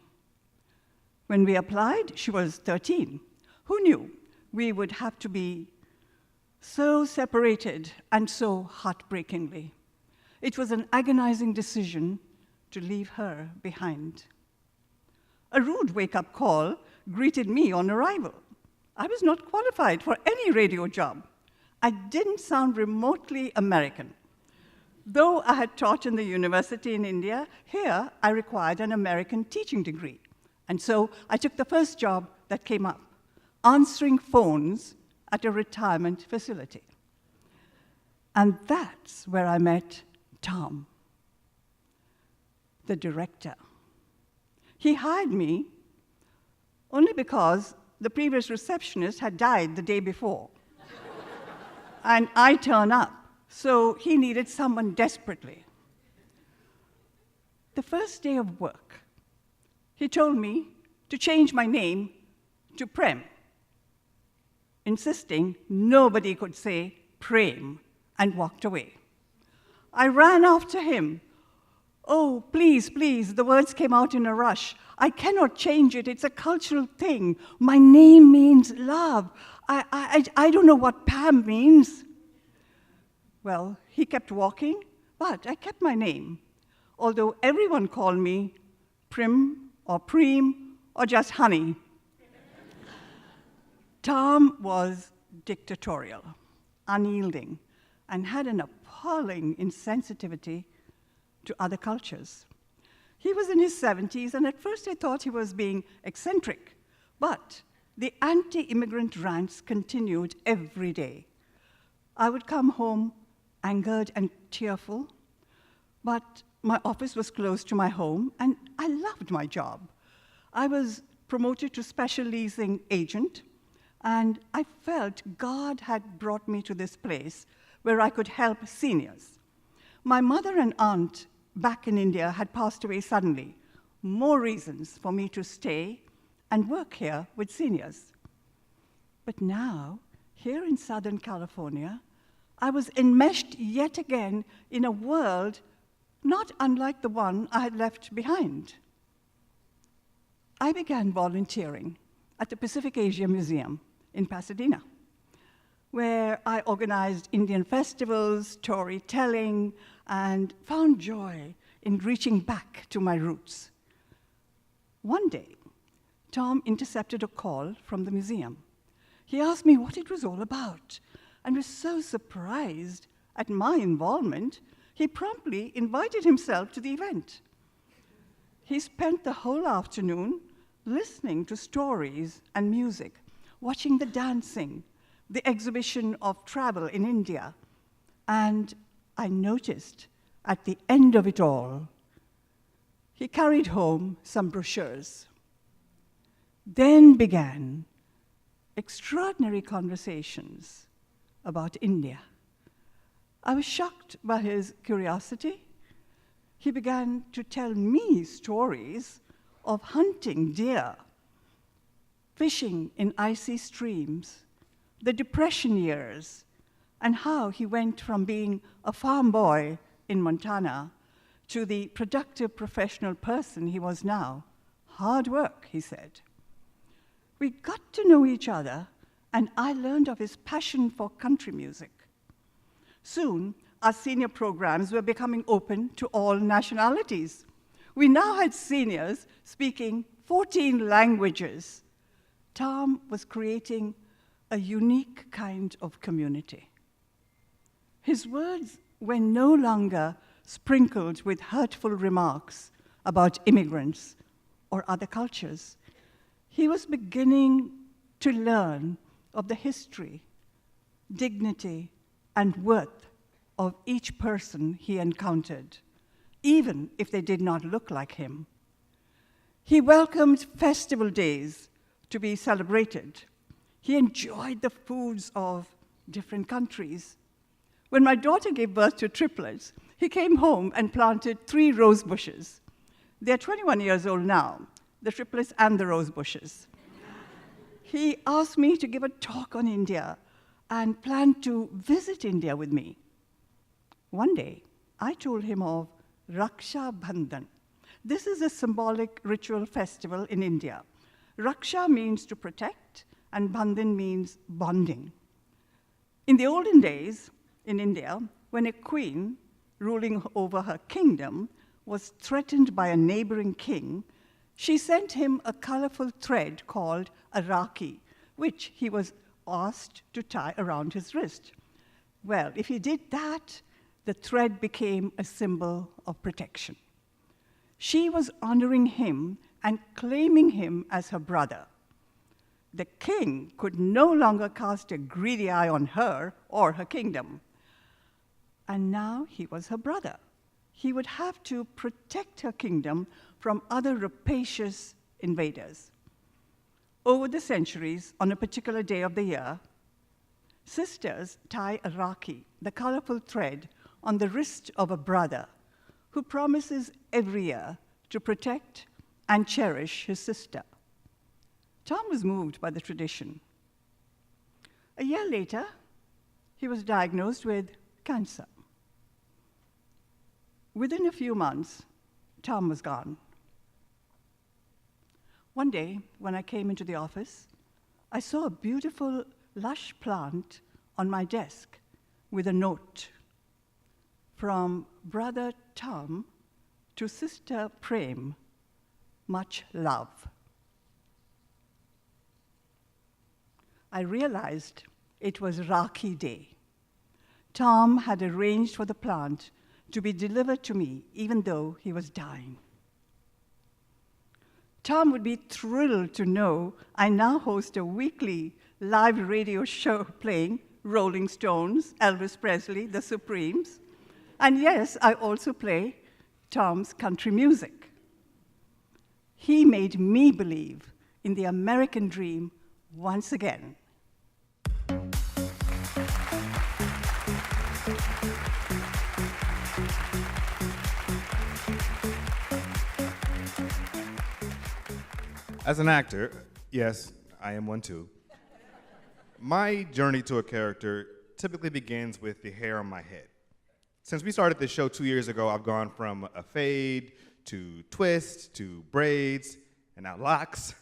When we applied, she was 13. Who knew we would have to be so separated and so heartbreakingly? It was an agonizing decision to leave her behind. A rude wake-up call greeted me on arrival. I was not qualified for any radio job. I didn't sound remotely American. Though I had taught in the university in India, here I required an American teaching degree. And so I took the first job that came up, answering phones at a retirement facility. And that's where I met Tom, the director. He hired me only because the previous receptionist had died the day before. And I turned up, so he needed someone desperately. The first day of work, he told me to change my name to Prem, insisting nobody could say Prem, and walked away. I ran after him. Oh, please, please, the words came out in a rush. I cannot change it, it's a cultural thing. My name means love. I don't know what Pam means. Well, he kept walking, but I kept my name, although everyone called me Prim or Preem or just Honey. Tom was dictatorial, unyielding, and had an appalling insensitivity to other cultures. He was in his 70s, and at first I thought he was being eccentric, but the anti-immigrant rants continued every day. I would come home angered and tearful, but my office was close to my home, and I loved my job. I was promoted to special leasing agent, and I felt God had brought me to this place where I could help seniors. My mother and aunt back in India had passed away suddenly. More reasons for me to stay and work here with seniors. But now, here in Southern California, I was enmeshed yet again in a world not unlike the one I had left behind. I began volunteering at the Pacific Asia Museum in Pasadena, where I organized Indian festivals, storytelling, and found joy in reaching back to my roots. One day, Tom intercepted a call from the museum. He asked me what it was all about, and was so surprised at my involvement, he promptly invited himself to the event. He spent the whole afternoon listening to stories and music, watching the dancing, the exhibition of travel in India, and I noticed at the end of it all, he carried home some brochures. Then began extraordinary conversations about India. I was shocked by his curiosity. He began to tell me stories of hunting deer, fishing in icy streams, the Depression years, and how he went from being a farm boy in Montana to the productive professional person he was now. Hard work, he said. We got to know each other, and I learned of his passion for country music. Soon, our senior programs were becoming open to all nationalities. We now had seniors speaking 14 languages. Tom was creating a unique kind of community. His words were no longer sprinkled with hurtful remarks about immigrants or other cultures. He was beginning to learn of the history, dignity, and worth of each person he encountered, even if they did not look like him. He welcomed festival days to be celebrated. He enjoyed the foods of different countries. When my daughter gave birth to triplets, he came home and planted 3 rose bushes. They're 21 years old now, the triplets and the rose bushes. He asked me to give a talk on India and planned to visit India with me. One day, I told him of Raksha Bandhan. This is a symbolic ritual festival in India. Raksha means to protect, and Bandhan means bonding. In the olden days, in India, when a queen ruling over her kingdom was threatened by a neighboring king, she sent him a colorful thread called a rakhi, which he was asked to tie around his wrist. Well, if he did that, the thread became a symbol of protection. She was honoring him and claiming him as her brother. The king could no longer cast a greedy eye on her or her kingdom. And now he was her brother. He would have to protect her kingdom from other rapacious invaders. Over the centuries, on a particular day of the year, sisters tie a rakhi, the colorful thread, on the wrist of a brother who promises every year to protect and cherish his sister. Tom was moved by the tradition. A year later, he was diagnosed with cancer. Within a few months, Tom was gone. One day, when I came into the office, I saw a beautiful, lush plant on my desk with a note from Brother Tom to Sister Prem, much love. I realized it was Rakhi Day. Tom had arranged for the plant to be delivered to me, even though he was dying. Tom would be thrilled to know I now host a weekly live radio show playing Rolling Stones, Elvis Presley, The Supremes, and yes, I also play Tom's country music. He made me believe in the American dream once again. As an actor, yes, I am one too, my journey to a character typically begins with the hair on my head. Since we started this show 2 years ago, I've gone from a fade to twist to braids and now locks.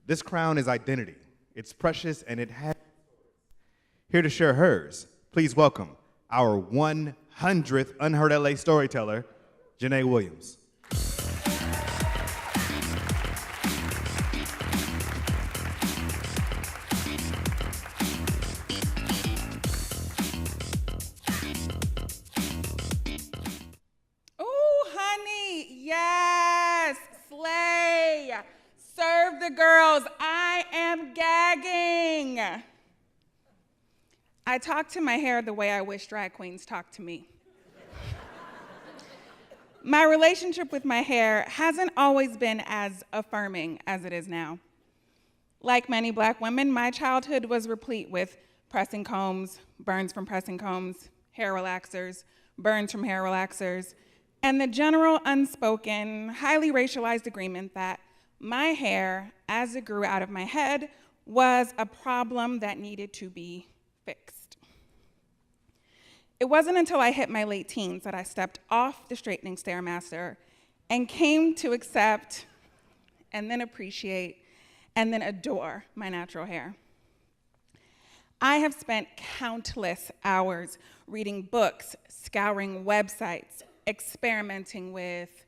This crown is identity. It's precious and it has. Here to share hers, please welcome our 100th Unheard LA storyteller, Janae Williams. Serve the girls. I am gagging. I talk to my hair the way I wish drag queens talk to me. My relationship with my hair hasn't always been as affirming as it is now. Like many Black women, my childhood was replete with pressing combs, burns from pressing combs, hair relaxers, burns from hair relaxers, and the general unspoken, highly racialized agreement that my hair, as it grew out of my head, was a problem that needed to be fixed. It wasn't until I hit my late teens that I stepped off the straightening Stairmaster and came to accept and then appreciate and then adore my natural hair. I have spent countless hours reading books, scouring websites, experimenting with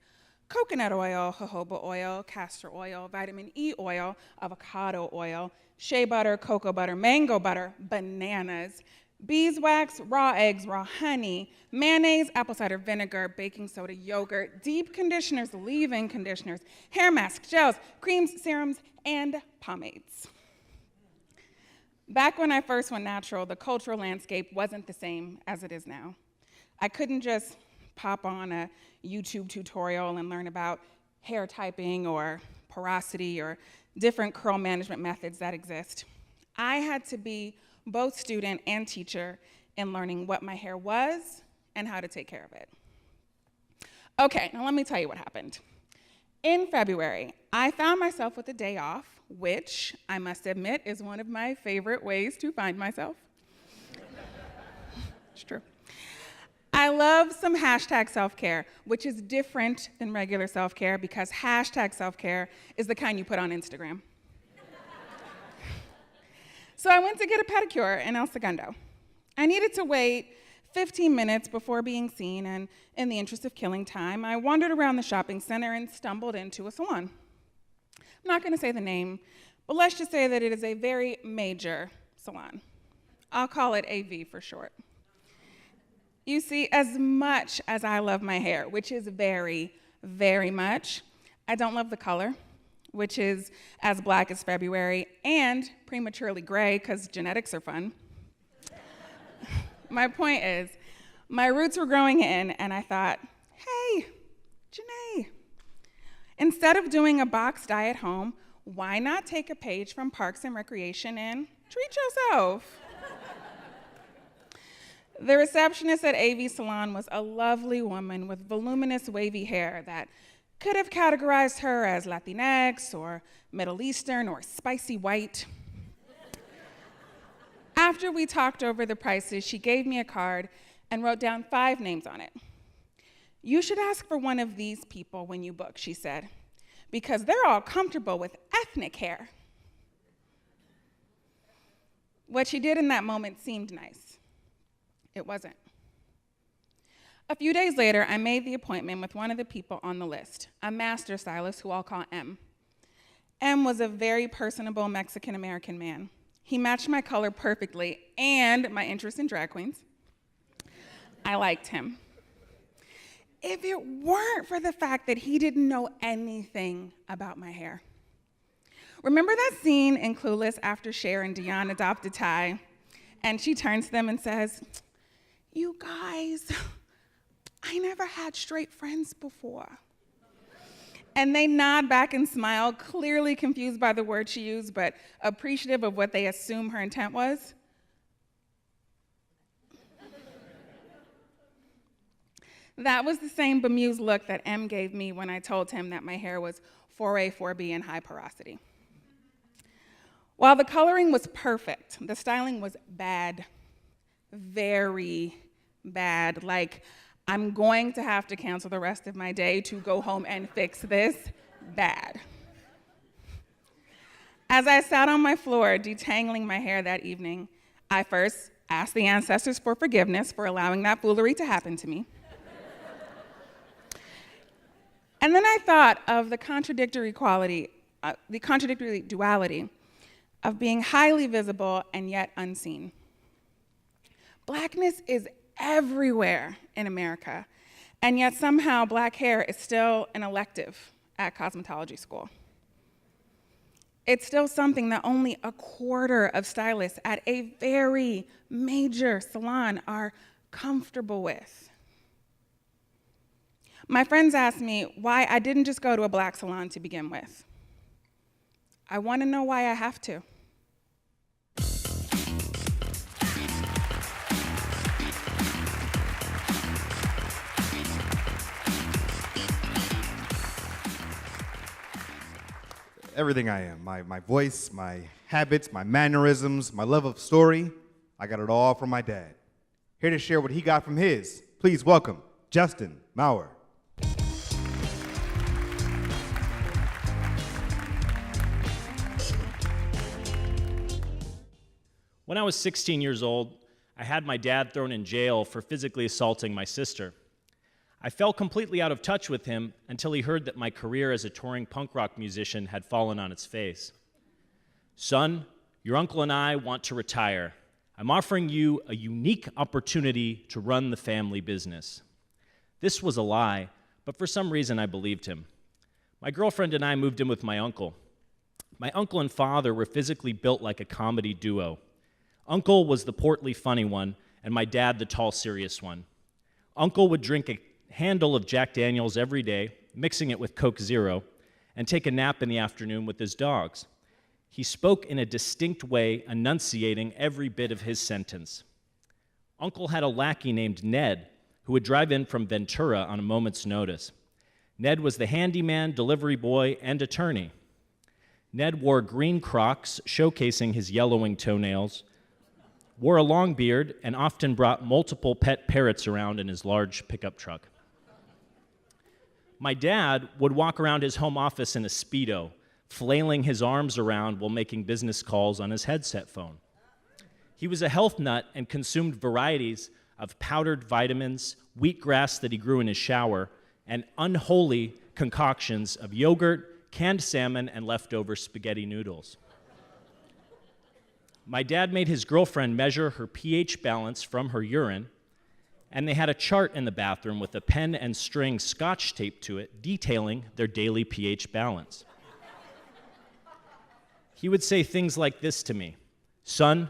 coconut oil, jojoba oil, castor oil, vitamin E oil, avocado oil, shea butter, cocoa butter, mango butter, bananas, beeswax, raw eggs, raw honey, mayonnaise, apple cider vinegar, baking soda, yogurt, deep conditioners, leave-in conditioners, hair masks, gels, creams, serums, and pomades. Back when I first went natural, the cultural landscape wasn't the same as it is now. I couldn't just pop on a YouTube tutorial and learn about hair typing or porosity or different curl management methods that exist. I had to be both student and teacher in learning what my hair was and how to take care of it. Okay, now let me tell you what happened. In February, I found myself with a day off, which I must admit is one of my favorite ways to find myself. It's true. I love some hashtag self-care, which is different than regular self-care because hashtag self-care is the kind you put on Instagram. So I went to get a pedicure in El Segundo. I needed to wait 15 minutes before being seen, and in the interest of killing time, I wandered around the shopping center and stumbled into a salon. I'm not going to say the name, but let's just say that it is a very major salon. I'll call it AV for short. You see, as much as I love my hair, which is very, very much, I don't love the color, which is as black as February, and prematurely gray, because genetics are fun. My point is, my roots were growing in, and I thought, hey, Janae, instead of doing a box dye at home, why not take a page from Parks and Recreation and treat yourself? The receptionist at AV Salon was a lovely woman with voluminous wavy hair that could have categorized her as Latinx or Middle Eastern or spicy white. After we talked over the prices, she gave me a card and wrote down 5 names on it. You should ask for one of these people when you book, she said, because they're all comfortable with ethnic hair. What she did in that moment seemed nice. It wasn't. A few days later, I made the appointment with one of the people on the list, a master stylist who I'll call M. M was a very personable Mexican-American man. He matched my color perfectly and my interest in drag queens. I liked him. If it weren't for the fact that he didn't know anything about my hair. Remember that scene in Clueless after Cher and Dion adopt a Ty, and she turns to them and says, "You guys, I never had straight friends before." And they nod back and smile, clearly confused by the word she used, but appreciative of what they assume her intent was. That was the same bemused look that M gave me when I told him that my hair was 4A, 4B, and high porosity. While the coloring was perfect, the styling was bad, very bad. Like, I'm going to have to cancel the rest of my day to go home and fix this bad. As I sat on my floor detangling my hair that evening, I first asked the ancestors for forgiveness for allowing that foolery to happen to me. And then I thought of the contradictory duality of being highly visible and yet unseen. Blackness is everywhere in America, and yet somehow black hair is still an elective at cosmetology school. It's still something that only a quarter of stylists at a very major salon are comfortable with. My friends ask me why I didn't just go to a black salon to begin with. I want to know why I have to. Everything I am, my voice, my habits, my mannerisms, my love of story, I got it all from my dad. Here to share what he got from his, please welcome Justin Maurer. When I was 16 years old, I had my dad thrown in jail for physically assaulting my sister. I fell completely out of touch with him until he heard that my career as a touring punk rock musician had fallen on its face. Son, your uncle and I want to retire. I'm offering you a unique opportunity to run the family business. This was a lie, but for some reason I believed him. My girlfriend and I moved in with my uncle. My uncle and father were physically built like a comedy duo. Uncle was the portly, funny one, and my dad the tall, serious one. Uncle would drink a handle of Jack Daniels every day, mixing it with Coke Zero, and take a nap in the afternoon with his dogs. He spoke in a distinct way, enunciating every bit of his sentence. Uncle had a lackey named Ned, who would drive in from Ventura on a moment's notice. Ned was the handyman, delivery boy, and attorney. Ned wore green Crocs, showcasing his yellowing toenails, wore a long beard, and often brought multiple pet parrots around in his large pickup truck. My dad would walk around his home office in a Speedo, flailing his arms around while making business calls on his headset phone. He was a health nut and consumed varieties of powdered vitamins, wheatgrass that he grew in his shower, and unholy concoctions of yogurt, canned salmon, and leftover spaghetti noodles. My dad made his girlfriend measure her pH balance from her urine, and they had a chart in the bathroom with a pen and string scotch taped to it detailing their daily pH balance. He would say things like this to me: "Son,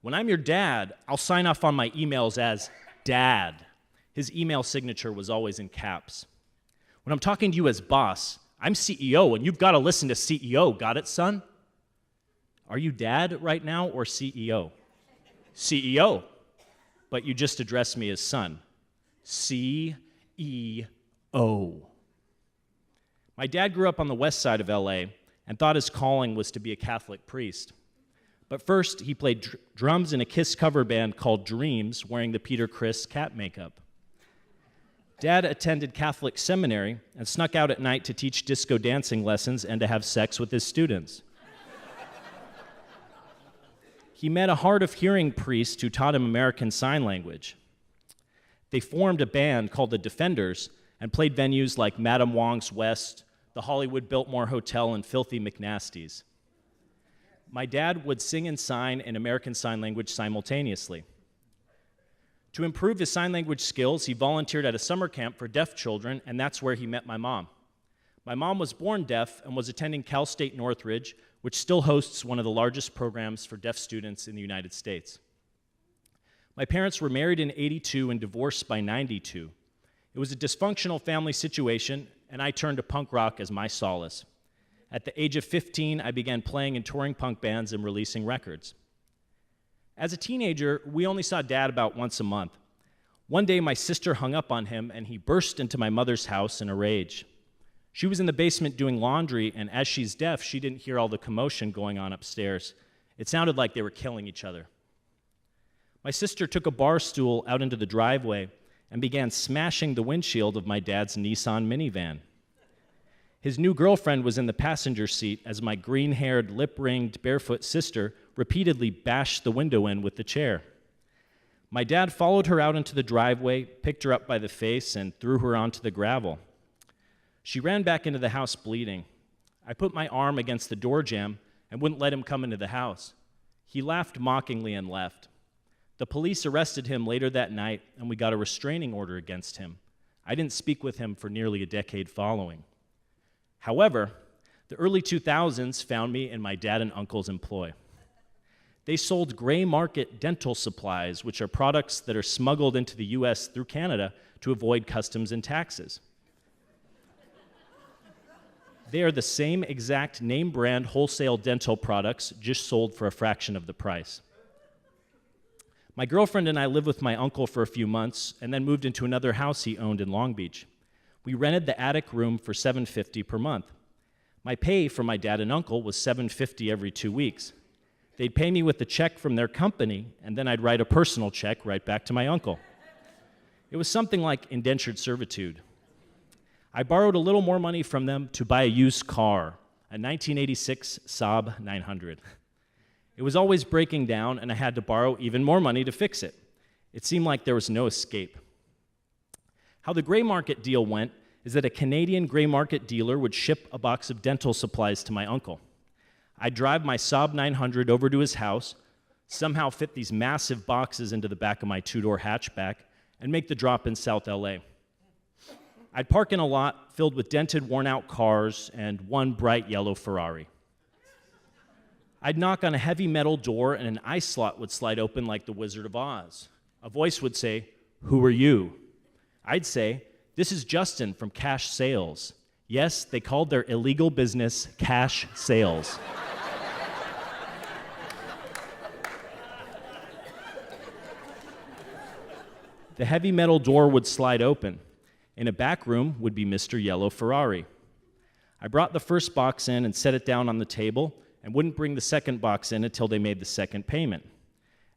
when I'm your dad, I'll sign off on my emails as Dad." His email signature was always in caps. "When I'm talking to you as boss, I'm CEO, and you've got to listen to CEO. Got it, son?" "Are you dad right now or CEO?" "CEO. But you just addressed me as son." CEO. My dad grew up on the west side of LA and thought his calling was to be a Catholic priest. But first, he played drums in a Kiss cover band called Dreams, wearing the Peter Criss cat makeup. Dad attended Catholic seminary and snuck out at night to teach disco dancing lessons and to have sex with his students. He met a hard-of-hearing priest who taught him American Sign Language. They formed a band called the Defenders and played venues like Madame Wong's West, the Hollywood Biltmore Hotel, and Filthy McNasty's. My dad would sing and sign in American Sign Language simultaneously. To improve his sign language skills, he volunteered at a summer camp for deaf children, and that's where he met my mom. My mom was born deaf and was attending Cal State Northridge, which still hosts one of the largest programs for deaf students in the United States. My parents were married in '82 and divorced by '92. It was a dysfunctional family situation, and I turned to punk rock as my solace. At the age of 15, I began playing in touring punk bands and releasing records. As a teenager, we only saw Dad about once a month. One day, my sister hung up on him, and he burst into my mother's house in a rage. She was in the basement doing laundry, and as she's deaf, she didn't hear all the commotion going on upstairs. It sounded like they were killing each other. My sister took a bar stool out into the driveway and began smashing the windshield of my dad's Nissan minivan. His new girlfriend was in the passenger seat as my green-haired, lip-ringed, barefoot sister repeatedly bashed the window in with the chair. My dad followed her out into the driveway, picked her up by the face, and threw her onto the gravel. She ran back into the house bleeding. I put my arm against the door jamb and wouldn't let him come into the house. He laughed mockingly and left. The police arrested him later that night, and we got a restraining order against him. I didn't speak with him for nearly a decade following. However, the early 2000s found me in my dad and uncle's employ. They sold gray market dental supplies, which are products that are smuggled into the US through Canada to avoid customs and taxes. They are the same exact name brand wholesale dental products, just sold for a fraction of the price. My girlfriend and I lived with my uncle for a few months and then moved into another house he owned in Long Beach. We rented the attic room for $750 per month. My pay for my dad and uncle was $750 every 2 weeks. They'd pay me with a check from their company, and then I'd write a personal check right back to my uncle. It was something like indentured servitude. I borrowed a little more money from them to buy a used car, a 1986 Saab 900. It was always breaking down, and I had to borrow even more money to fix it. It seemed like there was no escape. How the gray market deal went is that a Canadian gray market dealer would ship a box of dental supplies to my uncle. I'd drive my Saab 900 over to his house, somehow fit these massive boxes into the back of my two-door hatchback, and make the drop in South LA. I'd park in a lot filled with dented, worn-out cars and one bright yellow Ferrari. I'd knock on a heavy metal door and an ice slot would slide open like the Wizard of Oz. A voice would say, "Who are you?" I'd say, "This is Justin from Cash Sales." Yes, they called their illegal business Cash Sales. The heavy metal door would slide open. In a back room would be Mr. Yellow Ferrari. I brought the first box in and set it down on the table and wouldn't bring the second box in until they made the second payment.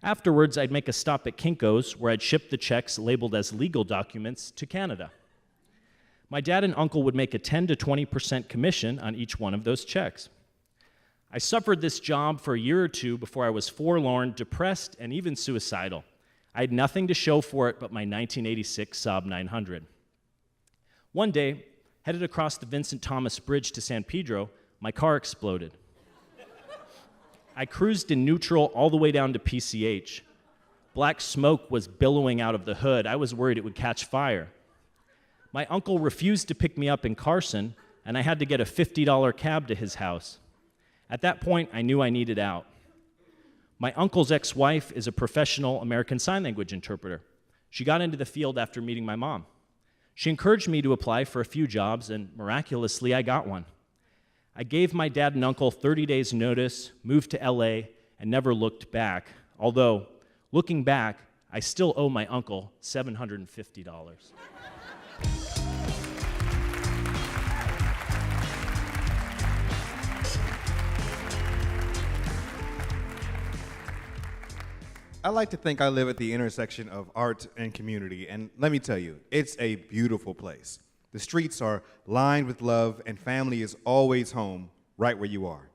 Afterwards, I'd make a stop at Kinko's where I'd ship the checks labeled as legal documents to Canada. My dad and uncle would make a 10 to 20% commission on each one of those checks. I suffered this job for a year or two before I was forlorn, depressed, and even suicidal. I had nothing to show for it but my 1986 Saab 900. One day, headed across the Vincent Thomas Bridge to San Pedro, my car exploded. I cruised in neutral all the way down to PCH. Black smoke was billowing out of the hood. I was worried it would catch fire. My uncle refused to pick me up in Carson, and I had to get a $50 cab to his house. At that point, I knew I needed out. My uncle's ex-wife is a professional American Sign Language interpreter. She got into the field after meeting my mom. She encouraged me to apply for a few jobs, and miraculously, I got one. I gave my dad and uncle 30 days' notice, moved to LA, and never looked back. Although, looking back, I still owe my uncle $750. I like to think I live at the intersection of art and community, and let me tell you, it's a beautiful place. The streets are lined with love, and family is always home, right where you are.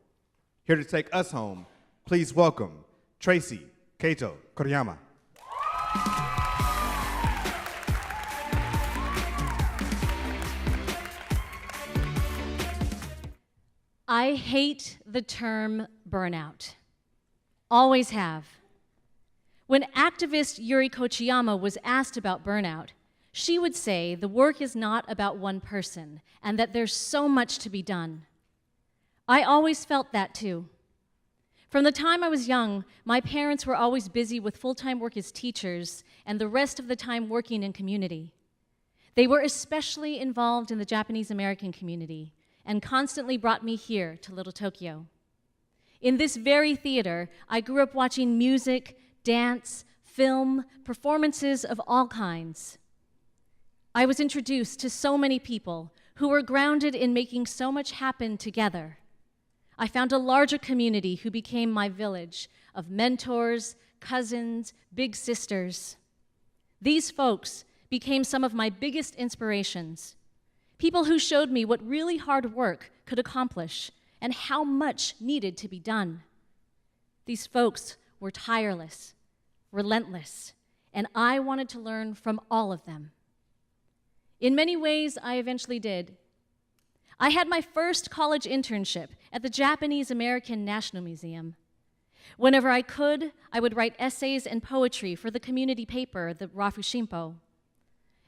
Here to take us home, please welcome Tracy Kato Koriyama. I hate the term burnout. Always have. When activist Yuri Kochiyama was asked about burnout, she would say the work is not about one person and that there's so much to be done. I always felt that too. From the time I was young, my parents were always busy with full-time work as teachers and the rest of the time working in community. They were especially involved in the Japanese American community and constantly brought me here to Little Tokyo. In this very theater, I grew up watching music, dance, film, performances of all kinds. I was introduced to so many people who were grounded in making so much happen together. I found a larger community who became my village of mentors, cousins, big sisters. These folks became some of my biggest inspirations, people who showed me what really hard work could accomplish and how much needed to be done. These folks were tireless, relentless, and I wanted to learn from all of them. In many ways, I eventually did. I had my first college internship at the Japanese American National Museum. Whenever I could, I would write essays and poetry for the community paper, the Rafushimpo.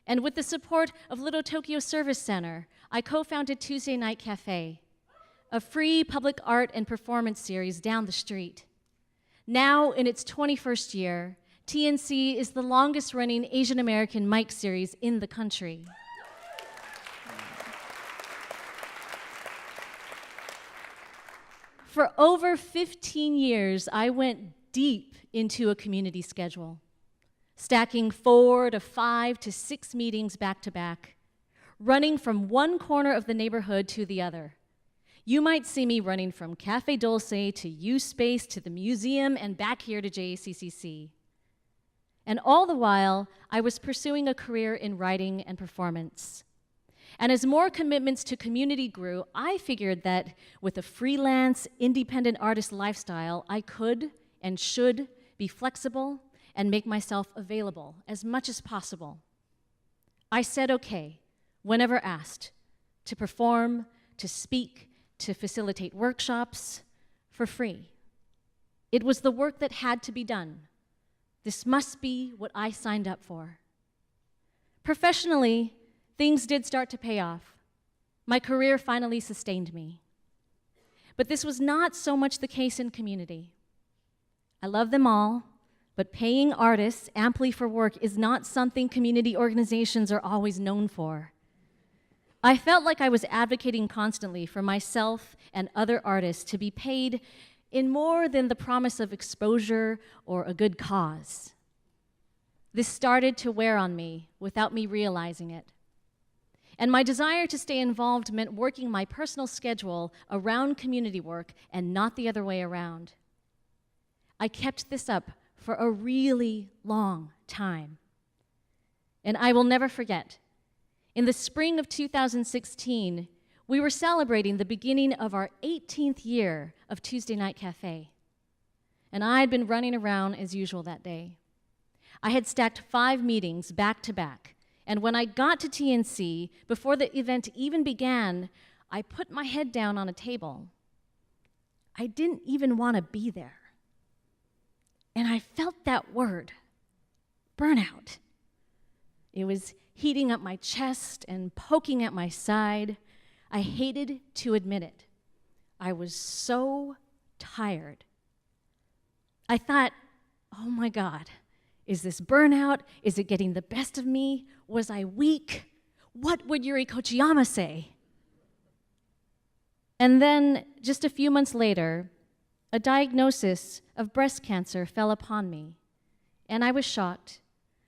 And with the support of Little Tokyo Service Center, I co-founded Tuesday Night Cafe, a free public art and performance series down the street. Now, in its 21st year, TNC is the longest-running Asian American mic series in the country. for over 15 years, I went deep into a community schedule, stacking 4 to 5 to 6 meetings back to back, running from one corner of the neighborhood to the other. You might see me running from Cafe Dulce to U Space to the museum and back here to JACCC. And all the while, I was pursuing a career in writing and performance. And as more commitments to community grew, I figured that with a freelance, independent artist lifestyle, I could and should be flexible and make myself available as much as possible. I said okay, whenever asked, to perform, to speak, to facilitate workshops for free. It was the work that had to be done. This must be what I signed up for. Professionally, things did start to pay off. My career finally sustained me. But this was not so much the case in community. I love them all, but paying artists amply for work is not something community organizations are always known for. I felt like I was advocating constantly for myself and other artists to be paid in more than the promise of exposure or a good cause. This started to wear on me without me realizing it. And my desire to stay involved meant working my personal schedule around community work and not the other way around. I kept this up for a really long time. And I will never forget. In the spring of 2016, we were celebrating the beginning of our 18th year of Tuesday Night Cafe. And I had been running around as usual that day. I had stacked 5 meetings back to back. And when I got to TNC, before the event even began, I put my head down on a table. I didn't even want to be there. And I felt that word, burnout. It was heating up my chest and poking at my side. I hated to admit it. I was so tired. I thought, oh my God, is this burnout? Is it getting the best of me? Was I weak? What would Yuri Kochiyama say? And then, just a few months later, a diagnosis of breast cancer fell upon me, and I was shocked,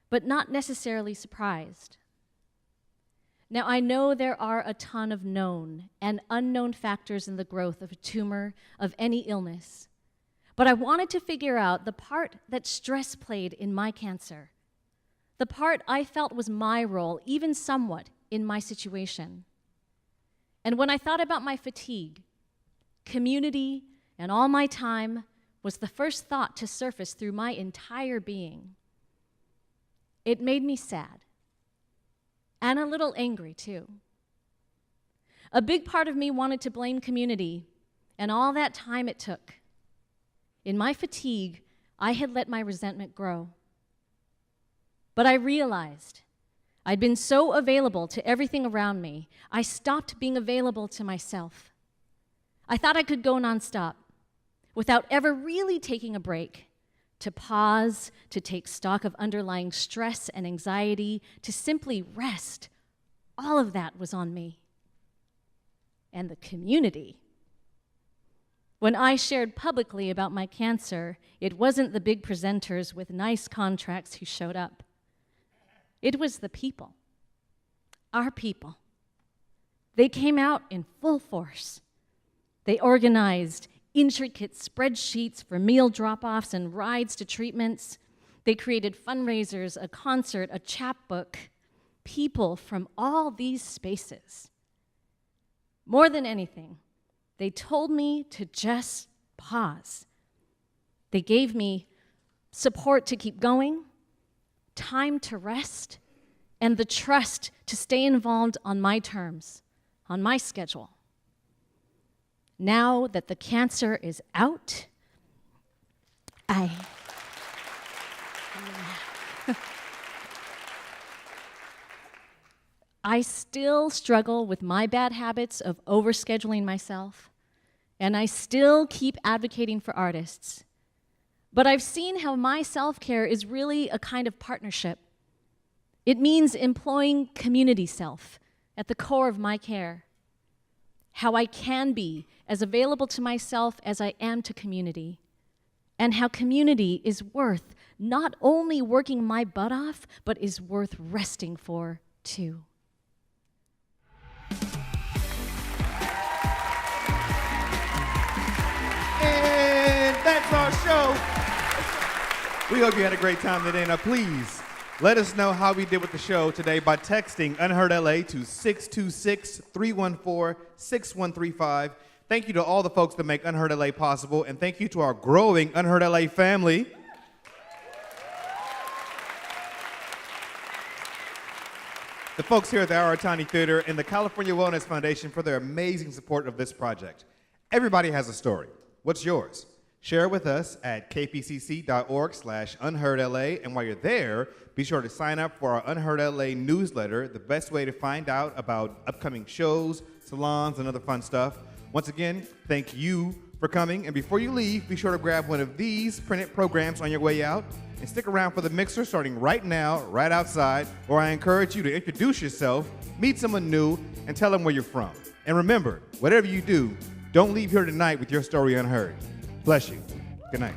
but not necessarily surprised. Now, I know there are a ton of known and unknown factors in the growth of a tumor, of any illness, but I wanted to figure out the part that stress played in my cancer, the part I felt was my role, even somewhat, in my situation. And when I thought about my fatigue, community, and all my time was the first thought to surface through my entire being. It made me sad, and a little angry too. A big part of me wanted to blame community and all that time it took. In my fatigue, I had let my resentment grow. But I realized I'd been so available to everything around me, I stopped being available to myself. I thought I could go nonstop without ever really taking a break, to pause, to take stock of underlying stress and anxiety, to simply rest. All of that was on me. And the community. When I shared publicly about my cancer, it wasn't the big presenters with nice contracts who showed up. It was the people, our people. They came out in full force. They organized intricate spreadsheets for meal drop-offs and rides to treatments. They created fundraisers, a concert, a chapbook. People from all these spaces. More than anything, they told me to just pause. They gave me support to keep going, time to rest, and the trust to stay involved on my terms, on my schedule. Now that the cancer is out, I still struggle with my bad habits of overscheduling myself, and I still keep advocating for artists. But I've seen how my self-care is really a kind of partnership. It means employing community self at the core of my care. how I can be as available to myself as I am to community, and how community is worth not only working my butt off, but is worth resting for too. And that's our show. We hope you had a great time today. Now, please let us know how we did with the show today by texting Unheard LA to 626-314-6135. Thank you to all the folks that make Unheard LA possible, and thank you to our growing Unheard LA family. The folks here at the Our Tiny Theater and the California Wellness Foundation for their amazing support of this project. Everybody has a story. What's yours? Share it with us at kpcc.org/unheardla, and while you're there, be sure to sign up for our Unheard LA newsletter, the best way to find out about upcoming shows, salons, and other fun stuff. Once again, thank you for coming, and before you leave, be sure to grab one of these printed programs on your way out, and stick around for the mixer starting right now, right outside, where I encourage you to introduce yourself, meet someone new, and tell them where you're from. And remember, whatever you do, don't leave here tonight with your story unheard. Bless you. Good night.